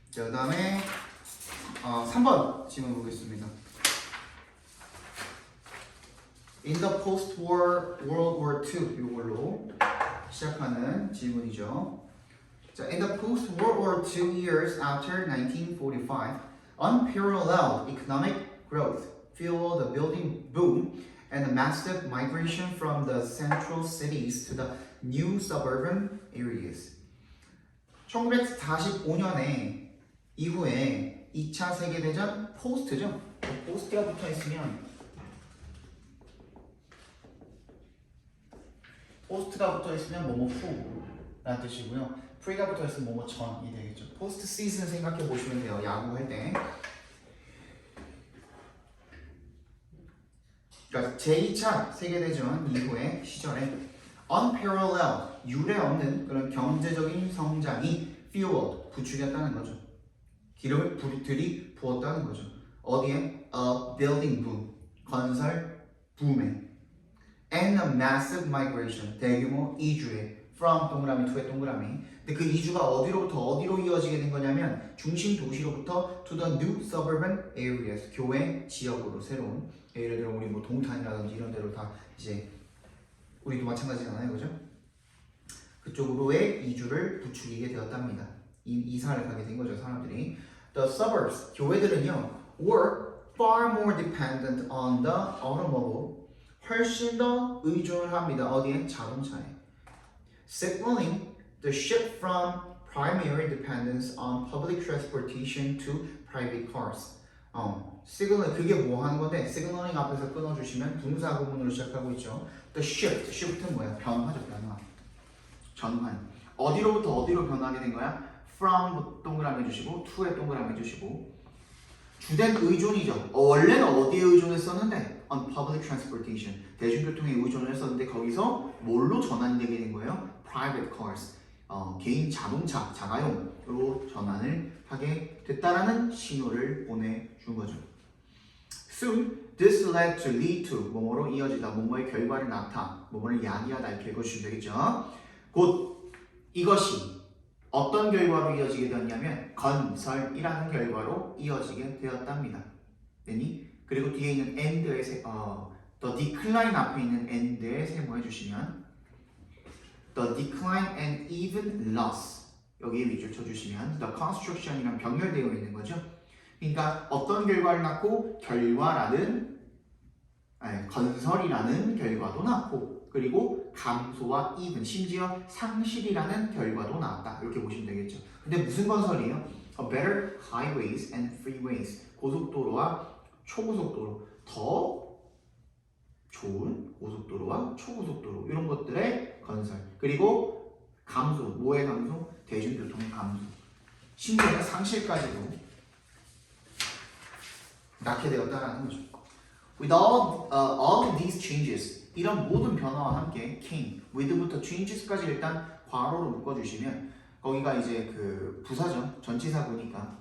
자, 그 다음에 3번 질문 보겠습니다. In the post-war World War II 이걸로 시작하는 질문이죠. 자, in the post-World War II years after 1945, unparalleled economic growth fueled the building boom and the massive migration from the central cities to the new suburban areas. 1945년에 이후에 2차 세계대전 포스트죠. 포스트가 붙어있으면 포스트가 붙어있으면 뭐뭐 후라는 뜻이고요. 프리가 붙어있으면 뭐뭐 전이 되겠죠. 포스트 시즌 생각해 보시면 돼요. 야구할 때. 그러니까 제2차 세계대전 이후의 시절에 unparalleled, 유례 없는 그런 경제적인 성장이 fueled, 부추겼다는 거죠. 기름을 들이부었다는 거죠. 어디에? A building boom, 건설 붐에 and a massive migration, 대규모 이주에 from 동그라미 to의 동그라미. 근데 그 이주가 어디로부터 어디로 이어지게 된 거냐면 중심 도시로부터 to the new suburban areas, 교외 지역으로 새로운. 예를 들어 우리 뭐 동탄이라든지 이런 데로 다 이제 우리도 마찬가지잖아요, 그죠? 그쪽으로의 이주를 부추기게 되었답니다. 이사를 가게 된 거죠, 사람들이. The suburbs, 교회들은요, were far more dependent on the automobile, 훨씬 더 의존합니다. 어디에? 자동차에. Signaling the shift from primary dependence on public transportation to private cars. 시그널 그게 뭐 하는 건데 시그널링 앞에서 끊어주시면 분사 구문으로 시작하고 있죠. The shift, shift는 뭐야? 변화죠, 변화. 전환. 어디로부터 어디로 변하게 된 거야? From 동그라미 해주시고 to에 동그라미 해주시고 주된 의존이죠. 원래는 어디에 의존했었는데 on public transportation, 대중교통에 의존을 했었는데 거기서 뭘로 전환되게 된 거예요? Private cars, 개인 자동차, 자가용으로 전환을 하게 됐다라는 신호를 보내준 거죠. Soon, this led to lead to, 뭐뭐로 이어지다, 뭐뭐의 결과를 나타, 뭐뭐를 야기하다 이렇게 읽어주시면 되겠죠. 곧 이것이 어떤 결과로 이어지게 되었냐면 건설이라는 결과로 이어지게 되었답니다. 되니? 그리고 뒤에 있는 end의 the decline 앞에 있는 end에 세모해 주시면 the decline and even loss 여기에 밑줄 쳐주시면 the construction이랑 병렬되어 있는 거죠. 그러니까 어떤 결과를 낳고 결과라는 건설이라는 결과도 낳고 그리고 감소와 even 심지어 상실이라는 결과도 나왔다 이렇게 보시면 되겠죠. 근데 무슨 건설이에요? A better highways and freeways 고속도로와 초고속도로 더 좋은 고속도로와 초고속도로 이런 것들의 건설 그리고 감소 뭐의 감소? 대중교통의 감소 심지어는 상실까지도 낳게 되었다는 거죠. With all of these changes 이런 모든 변화와 함께 came with부터 changes까지 일단 괄호로 묶어주시면 거기가 이제 그 부사죠. 전치사구니까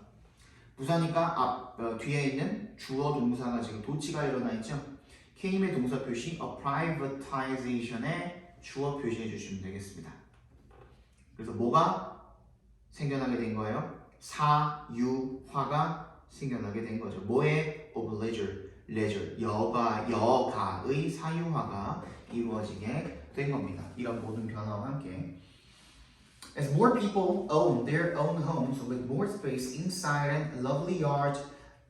부사니까 뒤에 있는 주어 동사가 지금 도치가 일어나 있죠. came의 동사 표시 a privatization의 주어 표시해 주시면 되겠습니다. 그래서 뭐가 생겨나게 된 거예요? 사유화가 생겨나게 된 거죠. 뭐의? of leisure, 여가의 사유화가 이루어지게 된 겁니다. 이런 모든 변화와 함께 As more people own their own homes with more space inside and lovely yards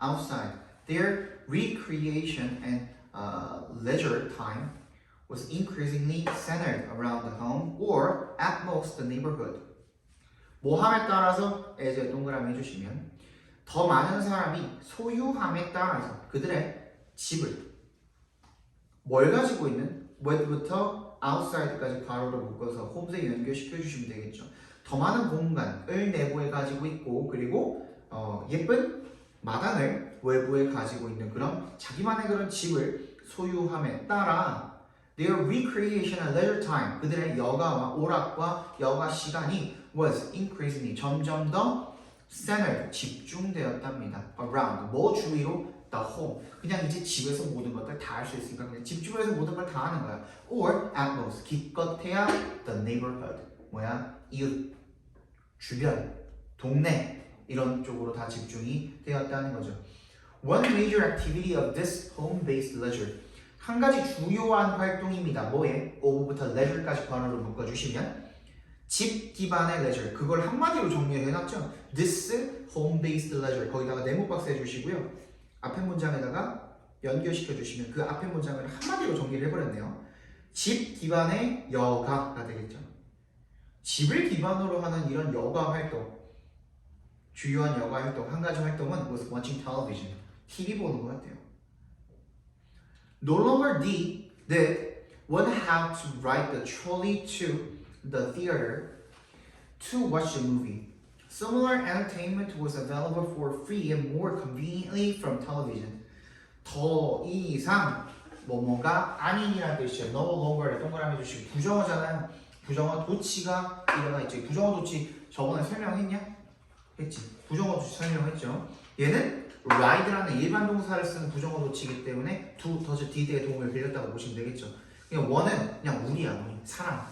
outside, their recreation and leisure time was increasingly centered around the home or at most the neighborhood. 뭐함에 따라서 이제 동그라미 해주시면 더 많은 사람이 소유함에 따라서 그들의 집을 뭘 가지고 있는 with부터 outside까지 가로로 묶어서 홈즈에 연결시켜 주시면 되겠죠. 더 많은 공간을 내부에 가지고 있고 그리고 예쁜 마당을 외부에 가지고 있는 그런 자기만의 그런 집을 소유함에 따라 their recreation and leisure time 그들의 여가와 오락과 여가 시간이 was increasingly 점점 더 centered 집중되었답니다. around 뭐 주위로 the home. 그냥 이제 집에서 모든 것들 다 할 수 있으니까 그냥 집 주변에서 모든 걸 다 하는 거야. Or at most, 기껏해야 the neighborhood. 뭐야? 이웃, 주변, 동네 이런 쪽으로 다 집중이 되었다는 거죠. One major activity of this home-based leisure. 한 가지 주요한 활동입니다. 뭐에? of부터 leisure까지 괄호로 묶어주시면 집 기반의 leisure. 그걸 한마디로 정리해놨죠. This home-based leisure. 거기다가 네모박스 해주시고요. 앞에 문장에다가 연결시켜 주시면 그 앞에 문장을 한마디로 정리를 해버렸네요. 집 기반의 여가가 되겠죠. 집을 기반으로 하는 이런 여가 활동, 주요한 여가 활동, 한 가지 활동은 was watching television, TV 보는 것 같아요. No longer did one have to ride the trolley to the theater to watch the movie. Similar entertainment was available for free and more conveniently from television. 더 이상 뭐뭐가 아닌이라는 뜻이에요. No longer 동그라미 주시고 부정어잖아요. 부정어 도치가 일어나 있죠. 부정어 도치 저번에 설명했냐? 했지. 부정어 도치 설명했죠. 얘는 ride라는 일반 동사를 쓰는 부정어 도치이기 때문에 do, does, did의 도움을 빌렸다고 보시면 되겠죠. 그냥 원은 그냥 우리야, 우리 사람.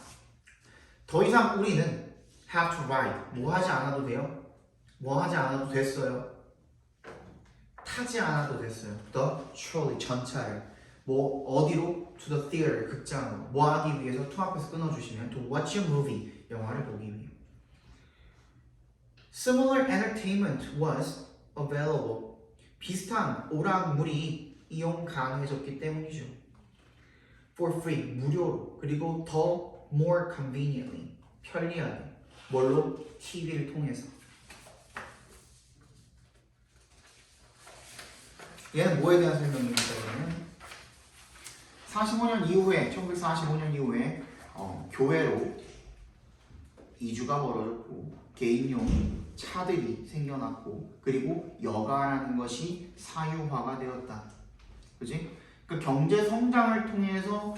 더 이상 우리는 have to ride 뭐 하지 않아도 돼요? 뭐 하지 않아도 됐어요? 타지 않아도 됐어요. The trolley 전차를 뭐 어디로? To the theater 극장으로 뭐 하기 위해서 to 앞에서 끊어주시면 to watch a movie 영화를 보기 위해. Similar entertainment was available. 비슷한 오락물이 이용 가능해졌기 때문이죠. For free 무료로 그리고 더 more conveniently 편리하게 뭘로? TV를 통해서. 얘는 뭐에 대한 설명입니까? 그러면 45년 이후에 1945년 이후에 교회로 이주가 벌어졌고 개인용 차들이 생겨났고 그리고 여가라는 것이 사유화가 되었다. 그지? 그 경제 성장을 통해서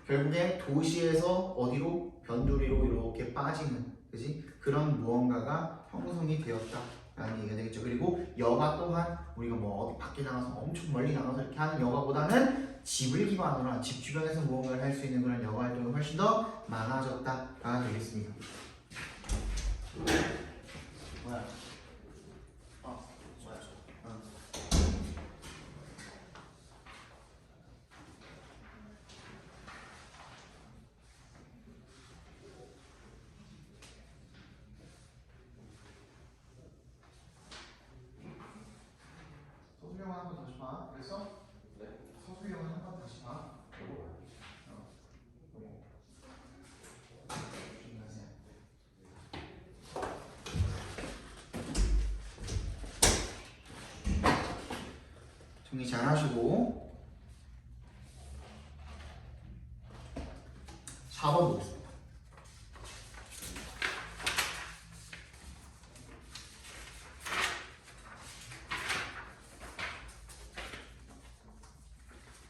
결국에 도시에서 어디로? 변두리로 이렇게 빠지는 그지? 그런 무언가가 형성이 되었다라는 얘기가 되겠죠. 그리고 여가 또한 우리가 뭐 어디 밖에 나가서 엄청 멀리 나가서 이렇게 하는 여가보다는 집을 기반으로 한 집 주변에서 무언가를 할 수 있는 그런 여가 활동이 훨씬 더 많아졌다가 되겠습니다. 뭐야? 뭐야? 서술형을 한번 다시 봐. 그래서 네. 서술형을 한번 다시 봐. 정리 잘 하시고 4번 보겠습니다.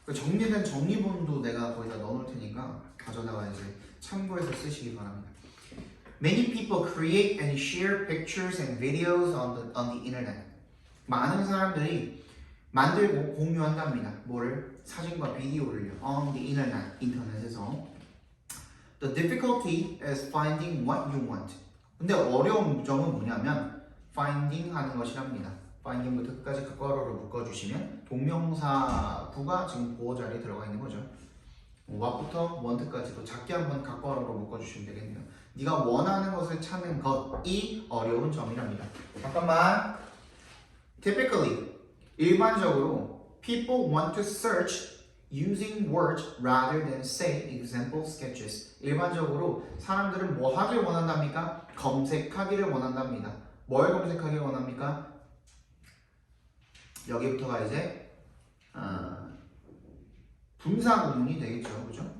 그 정리된 정리본도 내가 거기다 넣어놓을 테니까 가져다가 이제 참고해서 쓰시기 바랍니다. Many people create and share pictures and videos on the internet. 많은 사람들이 만들고 공유한답니다. 뭐를? 사진과 비디오를요. On the internet, 인터넷에서. The difficulty is finding what you want. 근데 어려운 점은 뭐냐면 finding 하는 것이랍니다. finding부터 끝까지 각괄호를 묶어주시면 동명사구가 지금 보호 자리에 들어가 있는 거죠. what부터 want까지도 작게 한번 각괄호로 묶어주시면 되겠네요. 네가 원하는 것을 찾는 것이 어려운 점이랍니다. 잠깐만. Typically, 일반적으로 people want to search using words rather than say example sketches. 일반적으로 사람들은 뭐 하길 원한답니까? 검색하기를 원한답니다. 뭘 검색하기를 원합니까? 여기부터가 이제 분사 구문이 되겠죠, 그죠?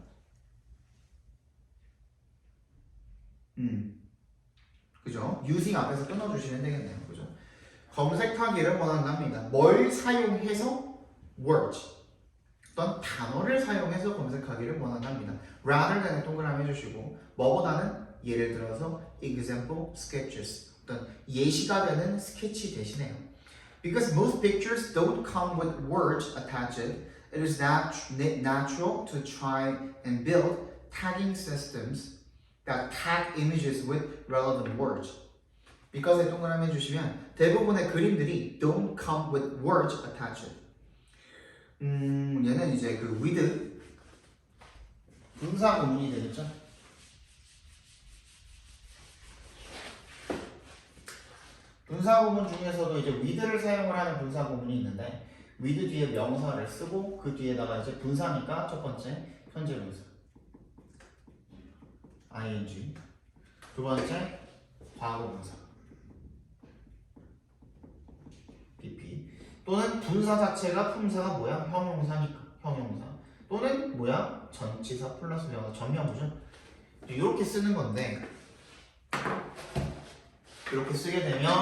그죠? using 앞에서 끊어주시면 되겠네요, 그죠? 검색하기를 원한답니다. 뭘 사용해서 words 어떤 단어를 사용해서 검색하기를 원한답니다. rather than 동그라미 해주시고 뭐보다는 예를 들어서 example sketches 어떤 예시가 되는 스케치 대신에요. Because most pictures don't come with words attached, it is natural to try and build tagging systems that tag images with relevant words. Because에 동그라미 해주시면 대부분의 그림들이 don't come with words attached. 얘는 이제 그 with 분사 구문이 되겠죠? 분사 구문 중에서도 이제 with를 사용을 하는 분사 구문이 있는데 with 뒤에 명사를 쓰고 그 뒤에다가 이제 분사니까 첫 번째 현재 분사 ing 두 번째 과거 분사 pp 또는 분사 자체가 품사가 뭐야? 형용사니까 형용사 또는 뭐야? 전치사 플러스 명사 전명부죠. 이렇게 쓰는 건데 이렇게 쓰게 되면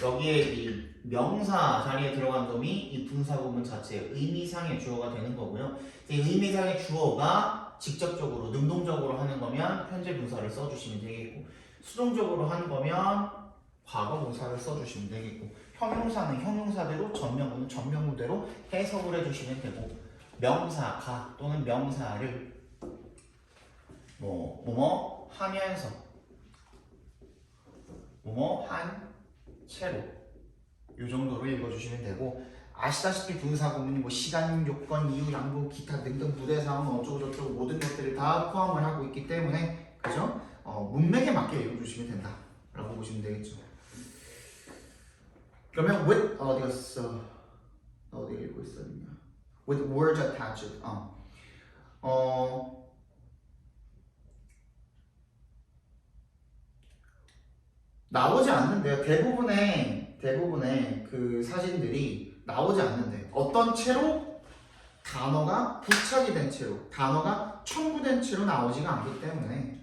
여기에 이 명사 자리에 들어간 놈이 이 분사 구문 자체의 의미상의 주어가 되는 거고요. 이 의미상의 주어가 직접적으로 능동적으로 하는 거면 현재 분사를 써주시면 되겠고 수동적으로 하는 거면 과거 분사를 써주시면 되겠고 형용사는 형용사대로 전명구는 전명구대로 해석을 해주시면 되고 명사가 또는 명사를 뭐뭐 하면서 뭐뭐 한 채로 이 정도로 읽어주시면 되고 아시다시피 분사 구문이 뭐 시간, 요건, 이유, 양보, 기타 등등 부대 상황 어쩌고 저쩌고 모든 것들을 다 포함을 하고 있기 때문에 그죠? 문맥에 맞게 읽어주시면 된다라고 보시면 되겠죠. 그러면 with 어디 읽고 있었냐? With words attached. 나오지 않는데요. 대부분의 그 사진들이 나오지 않는데 어떤 채로 단어가 부착이 된 채로 단어가 첨부된 채로 나오지가 않기 때문에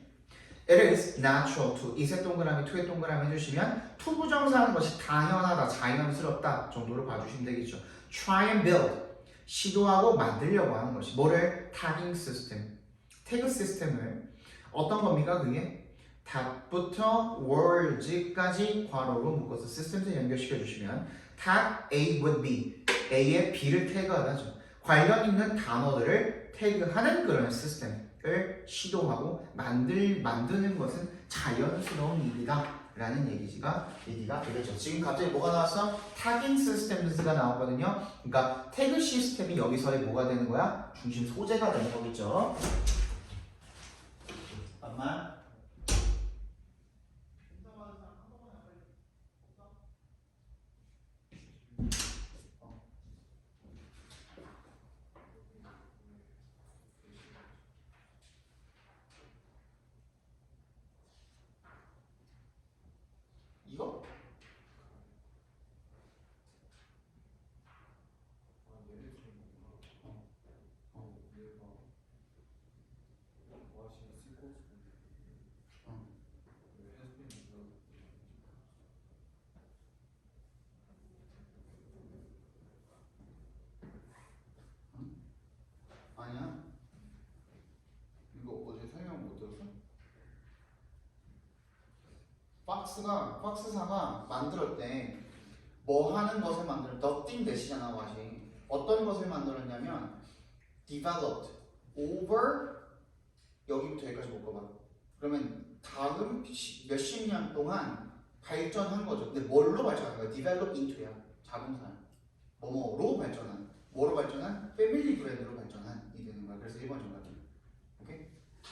It is natural to 이세 동그라미 투의 동그라미 해주시면 투부정사하는 것이 당연하다 자연스럽다 정도로 봐주시면 되겠죠. Try and build 시도하고 만들려고 하는 것이 뭐를? tagging system 태그 시스템을 어떤 겁니까 그게? 탑부터 words까지 괄호로 묶어서 시스템에 연결시켜 주시면 tag A with B A에 B를 태그하다죠. 관련 있는 단어들을 태그하는 그런 시스템을 시도하고 만드는 것은 자연스러운 일이다 라는 얘기가 되겠죠. 지금 갑자기 뭐가 나왔어? tagging systems가 나왔거든요. 그러니까 태그 시스템이 여기서의 뭐가 되는 거야? 중심 소재가 되는 거겠죠. 잠깐만. 이거? 아니야? 이거 어제 설명 못 들었어? 박스사가 만들었대. 뭐 하는 것을 nothing 대시잖아 맛이. 어떤 것을 만들었냐면 developed over 여기부터 여기까지 묶어봐. 그러면 다음 몇십 년 동안 발전한 거죠. 근데 뭘로 발전한 거야? develop into야. 자동사야. 뭐뭐로 발전한. 뭐로 발전한? 패밀리 브랜드로 발전한 이 되는 거야. 그래서 1번 정답이야. 오케이?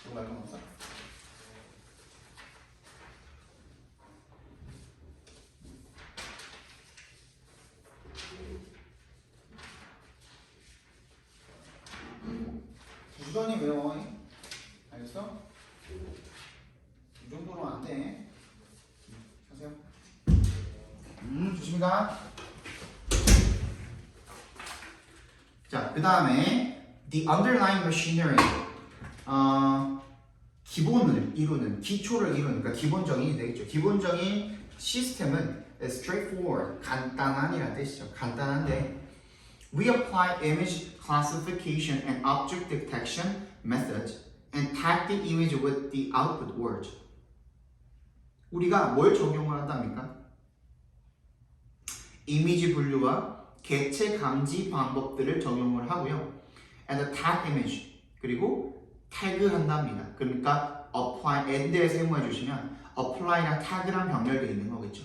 이거 말건 없어? 부전이 외워. 알겠어? 이 정도로 안 돼. 하세요. 조심히 가. 자, 그 다음에 the underlying machinery 기본을 이루는, 기초를 이루는, 그러니까 기본적인이 되겠죠. 기본적인 시스템은 straightforward, 간단한이라는 뜻이죠. 간단한데 we apply image classification and object detection methods and tag the image with the output word. 우리가 뭘 적용을 한답니까? 이미지 분류와 개체 감지 방법들을 적용을 하고요. and the tag image 그리고 태그한답니다. 그러니까 apply and에 세모해 주시면 apply랑 tag랑 병렬되어 있는 거겠죠.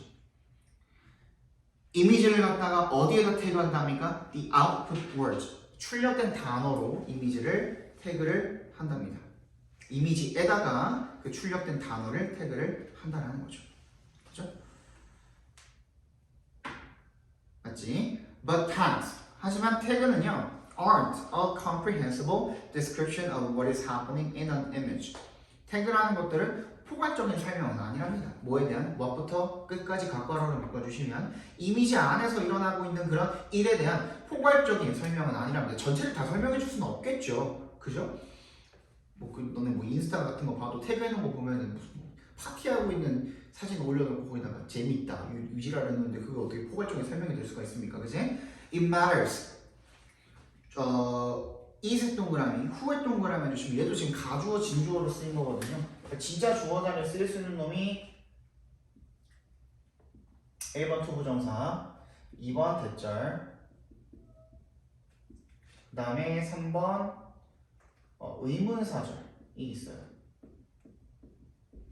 이미지를 갖다가 어디에다 태그한답니까? the output words 출력된 단어로 이미지를 태그를 한답니다. 이미지에다가 그 출력된 단어를 태그를 한다는 거죠. 그렇죠? 맞지? But tags 하지만 태그는요 aren't a comprehensible description of what is happening in an image. 태그라는 것들은 포괄적인 설명은 아니랍니다. 뭐에 대한 뭐부터 끝까지 각괄호를 묶어주시면 이미지 안에서 일어나고 있는 그런 일에 대한 포괄적인 설명은 아니랍니다. 전체를 다 설명해 줄 수는 없겠죠. 그죠? 너네 인스타 같은 거 봐도 태그해놓은 거 보면은 무슨 파티하고 있는 사진 올려놓고 거기다가 재밌다 유지라 했는데 그게 어떻게 포괄적인 설명이 될 수가 있습니까? 그지? It matters. 이색 동그라미, 후의 동그라미 해주시면 얘도 지금 가주어, 진주어로 쓰인 거거든요. 그러니까 진짜 주어 단위를 쓸 수 있는 놈이 1번 투부정사, 2번 대절, 그 다음에 3번 의문사절이 있어요.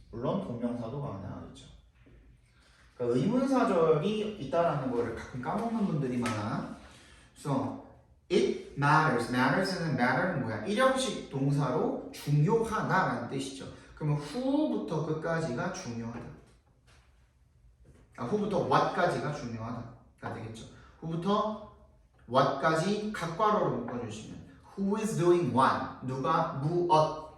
물론 동명사도 가능하겠죠. 그러니까 의문사절이 있다라는 거를 가끔 까먹는 분들이 많아. 그래서 it matters. matters는 matter는 뭐야? 일형식 동사로 중요하다라는 뜻이죠. 그러면 who부터 끝까지가 중요하다. who부터 what까지가 중요하다가 되겠죠. who부터 what까지 각괄호로 묶어주시면 who is doing what? 누가 무엇?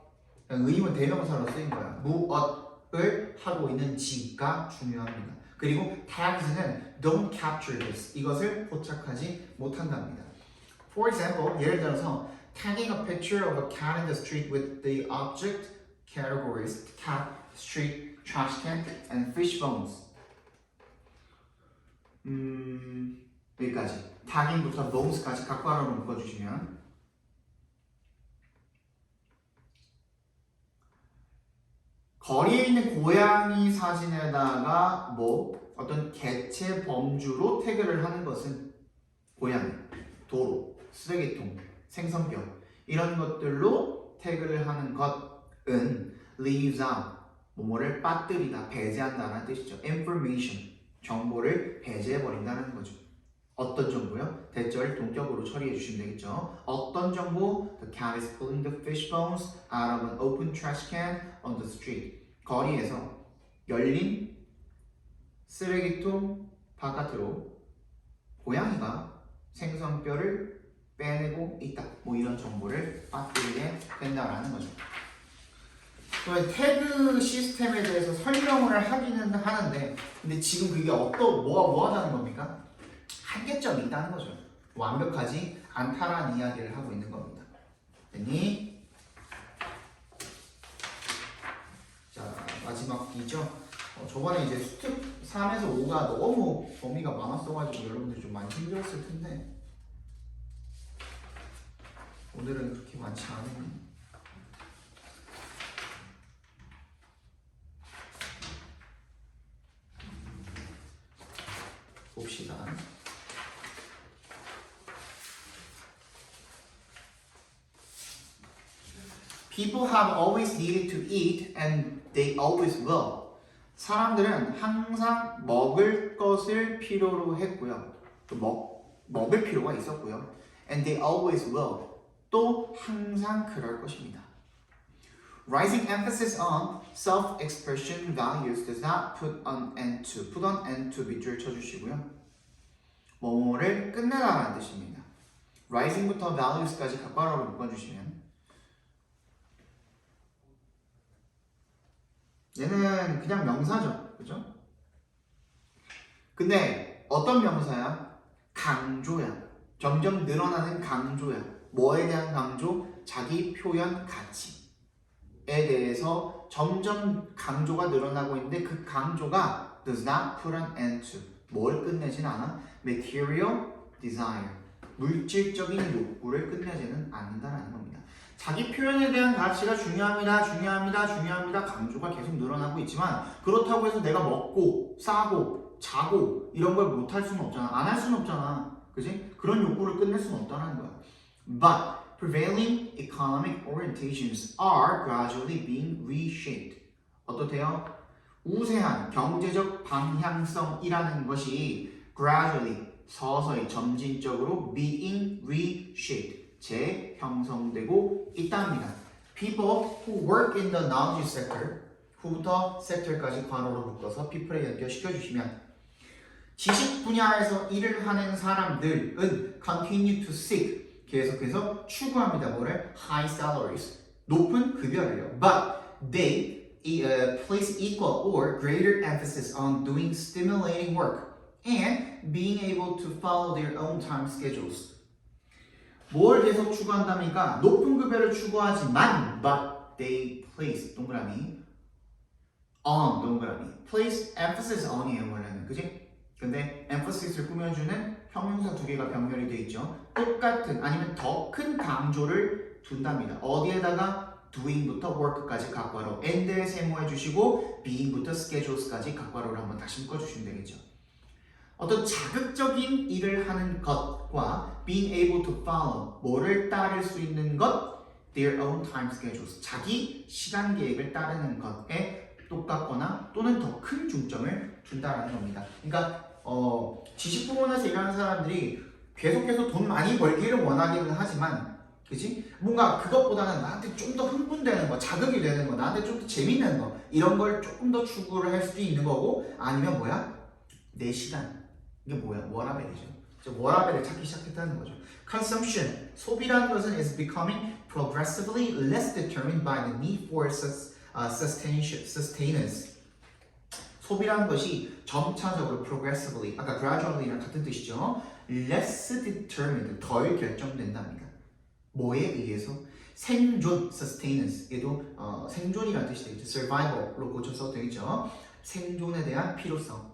의문 대명사로 쓰인 거야. 무엇을 하고 있는지가 중요합니다. 그리고 tags는 don't capture this. 이것을 포착하지 못한답니다. For example, 예를 들어서 tagging a picture of a cat in the street with the object categories cat, street, trash can, and fish bones. 여기까지. tagging부터 bones까지 각괄호로 묶어주시면 거리에 있는 고양이 사진에다가 어떤 개체 범주로 태그를 하는 것은 고양이, 도로, 쓰레기통, 생선뼈 이런 것들로 태그를 하는 것은 leaves out 뭐뭐를 빠뜨리다, 배제한다는 뜻이죠. information 정보를 배제해버린다는 거죠. 어떤 정보요? 대절 동격으로 처리해 주시면 되겠죠. 어떤 정보? The cat is pulling the fish bones out of an open trash can on the street. 거리에서 열린 쓰레기통 바깥으로 고양이가 생선뼈를 빼내고 있다. 이런 정보를 빠뜨리게 된다라는 거죠. 태그 시스템에 대해서 설명을 하기는 하는데, 근데 지금 그게 뭐 하자는 겁니까? 한계점이 있다는 거죠. 완벽하지 않다라는 이야기를 하고 있는 겁니다. 됐니? 자, 마지막 B죠. 저번에 이제 수특 3에서 5가 너무 범위가 많았어가지고 여러분들이 좀 많이 힘들었을 텐데 오늘은 그렇게 많지 않으니 봅시다. People have always needed to eat and they always will. 사람들은 항상 먹을 것을 필요로 했고요. 또 먹을 필요가 있었고요. And they always will. 또 항상 그럴 것입니다. Rising emphasis on self-expression values does not put an end to. put an end to 밑줄 쳐주시고요. 뭐뭐를 끝내다라는 뜻입니다. rising부터 values까지 각괄호로 묶어주시면 얘는 그냥 명사죠. 그죠? 근데 어떤 명사야? 강조야. 점점 늘어나는 강조야. 뭐에 대한 강조? 자기 표현 가치에 대해서 점점 강조가 늘어나고 있는데 그 강조가 does not put an end to. 뭘 끝내진 않아? material desire. 물질적인 욕구를 끝내지는 않는다라는 겁니다. 자기 표현에 대한 가치가 중요합니다. 강조가 계속 늘어나고 있지만 그렇다고 해서 내가 먹고 싸고 자고 이런 걸 못 할 수는 없잖아. 안 할 수는 없잖아. 그지? 그런 욕구를 끝낼 수는 없다는 거야. But prevailing economic orientations are gradually being reshaped. 어떻대요? 우세한 경제적 방향성이라는 것이 gradually 서서히 점진적으로 being reshaped 재형성되고 있답니다. People who work in the knowledge sector 후부터 섹터까지 괄호로 묶어서 people에 연결시켜 주시면 지식 분야에서 일을 하는 사람들은 continue to seek 계속해서 추구합니다. 뭐를? high salaries 높은 급여를요. But they place equal or greater emphasis on doing stimulating work and being able to follow their own time schedules. 뭘 계속 추구한답니까? 높은 급여를 추구하지만 but they place 동그라미 on 동그라미 place emphasis on이에요 원래는 그지? 근데 emphasis 꾸며주는 형용사 두 개가 병렬이 돼 있죠. 똑같은 아니면 더 큰 강조를 둔답니다. 어디에다가 doing부터 work까지 각괄호 and에 세모해 주시고 being부터 schedules까지 각괄호를 한번 다시 묶어주시면 되겠죠. 어떤 자극적인 일을 하는 것과 being able to follow 뭐를 따를 수 있는 것 their own time schedules 자기 시간 계획을 따르는 것에 똑같거나 또는 더 큰 중점을 준다라는 겁니다. 그러니까 지식 부문에서 일하는 사람들이 계속해서 돈 많이 벌기를 원하기는 하지만 그치? 뭔가 그것보다는 나한테 좀 더 흥분되는 거, 자극이 되는 거, 나한테 좀 더 재밌는 거 이런 걸 조금 더 추구를 할 수도 있는 거고 아니면 뭐야? 내 시간 이게 뭐야? 워라벨이죠. 워라벨을 찾기 시작했다는 거죠. Consumption 소비라는 것은 is becoming progressively less determined by the need for sustenance. 소비라는 것이 점차적으로 progressively 아까 gradually랑 같은 뜻이죠. less determined 덜 결정된답니다. 뭐에 의해서? 생존 sustenance에도 생존이라는 뜻이 되겠죠. survival로 고쳐서 되겠죠. 생존에 대한 필요성.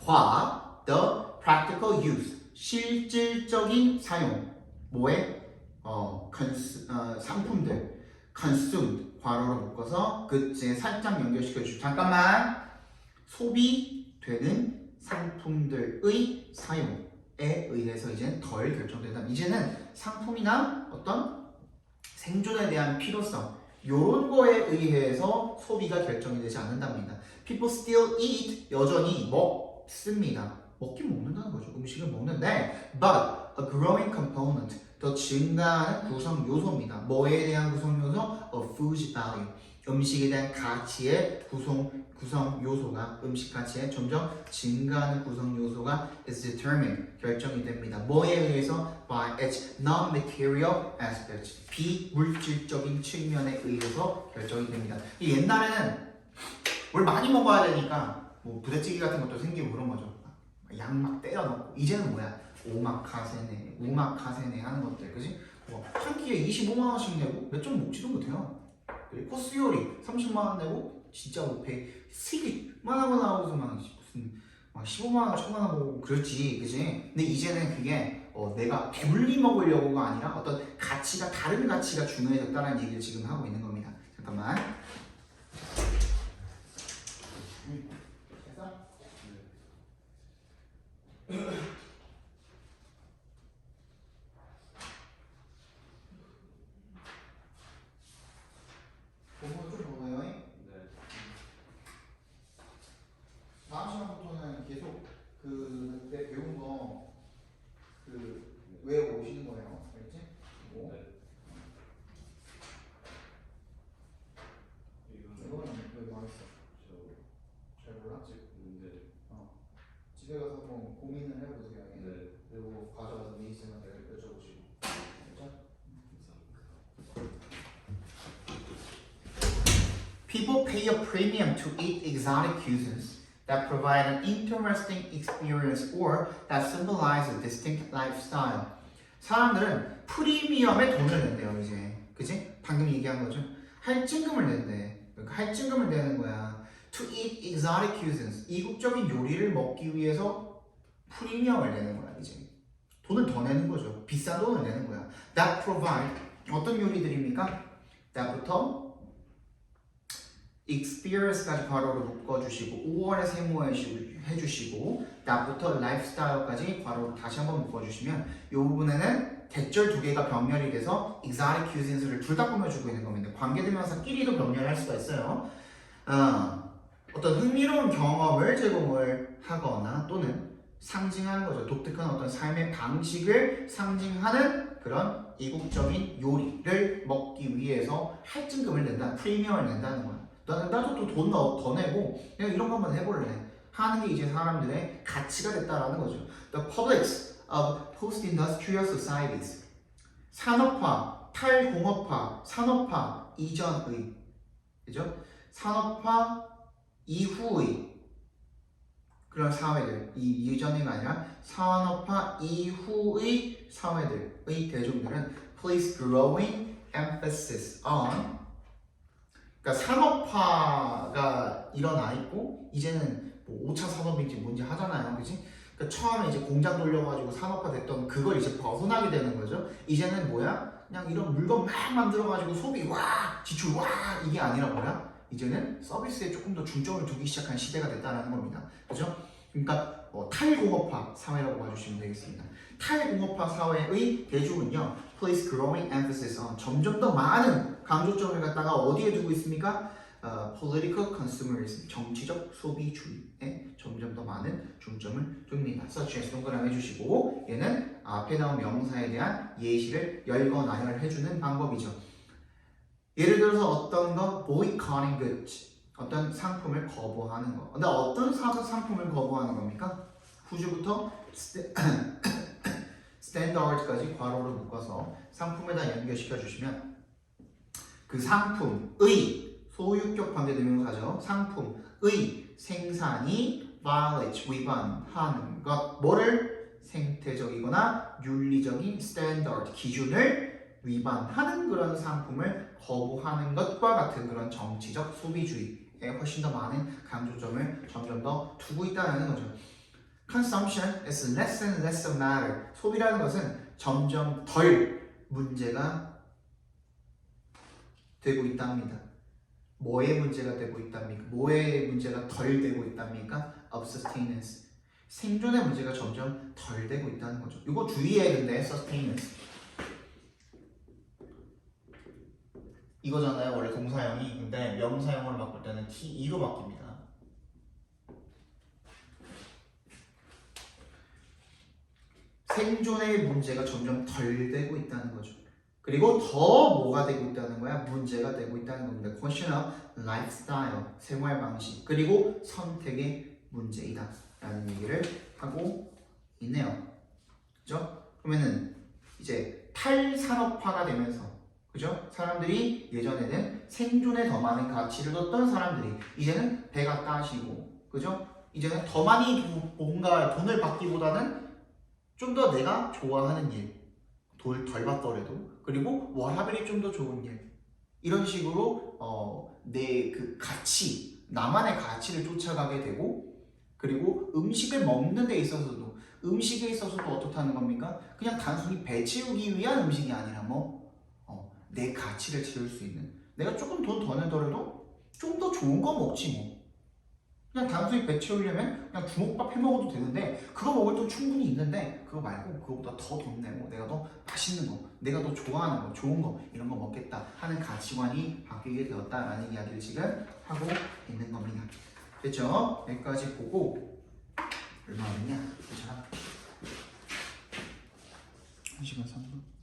과 the practical use 실질적인 사용 뭐에 상품들 consumed 괄호로 묶어서 그제 살짝 연결시켜 주시고 잠깐만 소비되는 상품들의 사용에 의해서 이제는 덜 결정된다. 이제는 상품이나 어떤 생존에 대한 필요성 요런 거에 의해서 소비가 결정이 되지 않는답니다. People still eat 여전히 먹습니다. 먹긴 먹는다는 거죠. 음식을 먹는데 but a growing component 더 증가하는 구성 요소입니다. 뭐에 대한 구성 요소? A food value 음식에 대한 가치의 구성 요소가 음식 가치에 점점 증가하는 구성 요소가 is determined 결정이 됩니다. 뭐에 의해서? By its non-material aspects 비물질적인 측면에 의해서 결정이 됩니다. 옛날에는 뭘 많이 먹어야 되니까 뭐 부대찌개 같은 것도 생기고 그런 거죠. 양 막 때려 넣고 이제는 뭐야? 오마카세네, 우마카세네 하는 것들, 그지? 한 끼에 25만 원씩 내고 몇 점 먹지도 못해요. 코스 요리 30만 원 내고 진짜 못해. 스틱만 하고 나오고서 막 무슨 막 15만 원, 10만 원 먹고 그렇지, 그지? 근데 이제는 그게 내가 배불리 먹으려고가 아니라 어떤 가치가 다른 가치가 중요해졌다는 얘기를 지금 하고 있는 겁니다. 잠깐만. 공부 좀 보고요. 네. 다음 시간부터는 계속 그때 배운 거 외우고 오시는 거예요. 알겠지? 그리고 네. 이거는 왜 망했어? 잘 몰라? 네. 집에 가서 한번 고민을 해보세요. 네. 그리고 가져가서 미니쌤한테 여쭤보시고. 알겠죠? People pay a premium to eat exotic cuisines that provide an interesting experience or that symbolize a distinct lifestyle. 사람들은 프리미엄에 돈을 낸대요 이제. 그치? 방금 얘기한 거죠. 할증금을 낸대. 그러니까 할증금을 내는 거야. To eat exotic cuisines. 이국적인 요리를 먹기 위해서 프리미엄을 내는 거야 이제. 돈을 더 내는 거죠. 비싼 돈을 내는 거야. That provide 어떤 요리들입니까? that부터 experience까지 괄호로 묶어주시고 5월에 세모해 주시고 나부터 lifestyle까지 괄호로 다시 한번 묶어주시면 이 부분에는 대절 두 개가 병렬이 돼서 exotic cuisines를 둘 다 꾸며주고 있는 겁니다. 관계대명사끼리도 병렬할 수가 있어요. 어떤 흥미로운 경험을 제공을 하거나 또는 상징하는 거죠. 독특한 어떤 삶의 방식을 상징하는 그런 이국적인 요리를 먹기 위해서 할증금을 낸다, 프리미엄을 낸다는 거야. 나도 또 돈 더 내고 내가 이런 거 한번 해볼래 하는 게 이제 사람들의 가치가 됐다라는 거죠. The publics of post-industrial societies. 산업화, 탈공업화, 산업화 이전의, 그죠? 산업화 이후의 그런 사회들, 이 이전이가 아니라 산업화 이후의 사회들의 대중들은 place growing emphasis on. 그러니까 산업화가 일어나 있고 이제는 뭐 5차 산업인지 뭔지 하잖아요, 그렇지? 그러니까 처음에 이제 공장 돌려가지고 산업화됐던 그걸 이제 벗어나게 되는 거죠. 이제는 뭐야? 그냥 이런 물건 막 만들어가지고 소비 와, 지출 와 이게 아니라 뭐야? 이제는 서비스에 조금 더 중점을 두기 시작한 시대가 됐다는 겁니다. 그죠? 그러니까 탈공업화 사회라고 봐주시면 되겠습니다. 탈공업화 사회의 대중은요, place growing emphasis on, 점점 더 많은 강조점을 갖다가 어디에 두고 있습니까? Political consumerism, 정치적 소비주의에 점점 더 많은 중점을 둡니다. such as 동그라미 해주시고 얘는 앞에 나온 명사에 대한 예시를 열거 나열해주는 방법이죠. 예를 들어서 어떤 거 boycotting goods, 어떤 상품을 거부하는 거. 근데 어떤 상품을 거부하는 겁니까? 후주부터 standard까지 괄호로 묶어서 상품에다 연결시켜 주시면 그 상품의 소유격 관계대명사죠. 상품의 생산이 violate, 위반하는 것. 뭐를? 생태적이거나 윤리적인 standard, 기준을 위반하는 그런 상품을 거부하는 것과 같은 그런 정치적 소비주의에 훨씬 더 많은 강조점을 점점 더 두고 있다는 거죠. Consumption is less and less a matter. 소비라는 것은 점점 덜 문제가 되고 있답니다. 뭐의 문제가 되고 있답니까? 뭐의 문제가 덜 되고 있답니까? Of sustenance. 생존의 문제가 점점 덜 되고 있다는 거죠. 이거 주의해. 근데 sustenance 이거잖아요. 원래 동사형이. 근데 명사형으로 바꿀 때는 T2로 바뀝니다. 생존의 문제가 점점 덜 되고 있다는 거죠. 그리고 더 뭐가 되고 있다는 거야? 문제가 되고 있다는 겁니다. Question of lifestyle, 생활 방식, 그리고 선택의 문제이다 라는 얘기를 하고 있네요. 그죠? 그러면은 이제 탈산업화가 되면서, 그죠? 사람들이 예전에는 생존에 더 많은 가치를 뒀던 사람들이 이제는 배가 따시고, 그죠? 이제는 더 많이 뭔가 돈을 받기보다는 좀 더 내가 좋아하는 일, 덜 받더라도, 그리고 워라밸이 좀 더 좋은 일, 이런 식으로 내 그 가치, 나만의 가치를 쫓아가게 되고, 그리고 음식을 먹는 데 있어서도, 음식에 있어서도 어떻다는 겁니까? 그냥 단순히 배 채우기 위한 음식이 아니라 내 가치를 채울 수 있는, 내가 조금 돈 더 내더라도 좀 더 좋은 거 먹지 뭐. 그냥 단순히 배 채우려면 그냥 주먹밥 해 먹어도 되는데, 그거 먹을 돈 충분히 있는데 그거 말고 그거보다 더 돈 내고 내가 더 맛있는 거, 내가 더 좋아하는 거, 좋은 거, 이런 거 먹겠다 하는 가치관이 바뀌게 되었다라는 이야기를 지금 하고 있는 겁니다. 됐죠? 여기까지 보고 얼마 됐냐? 괜찮아? 1시간 3분.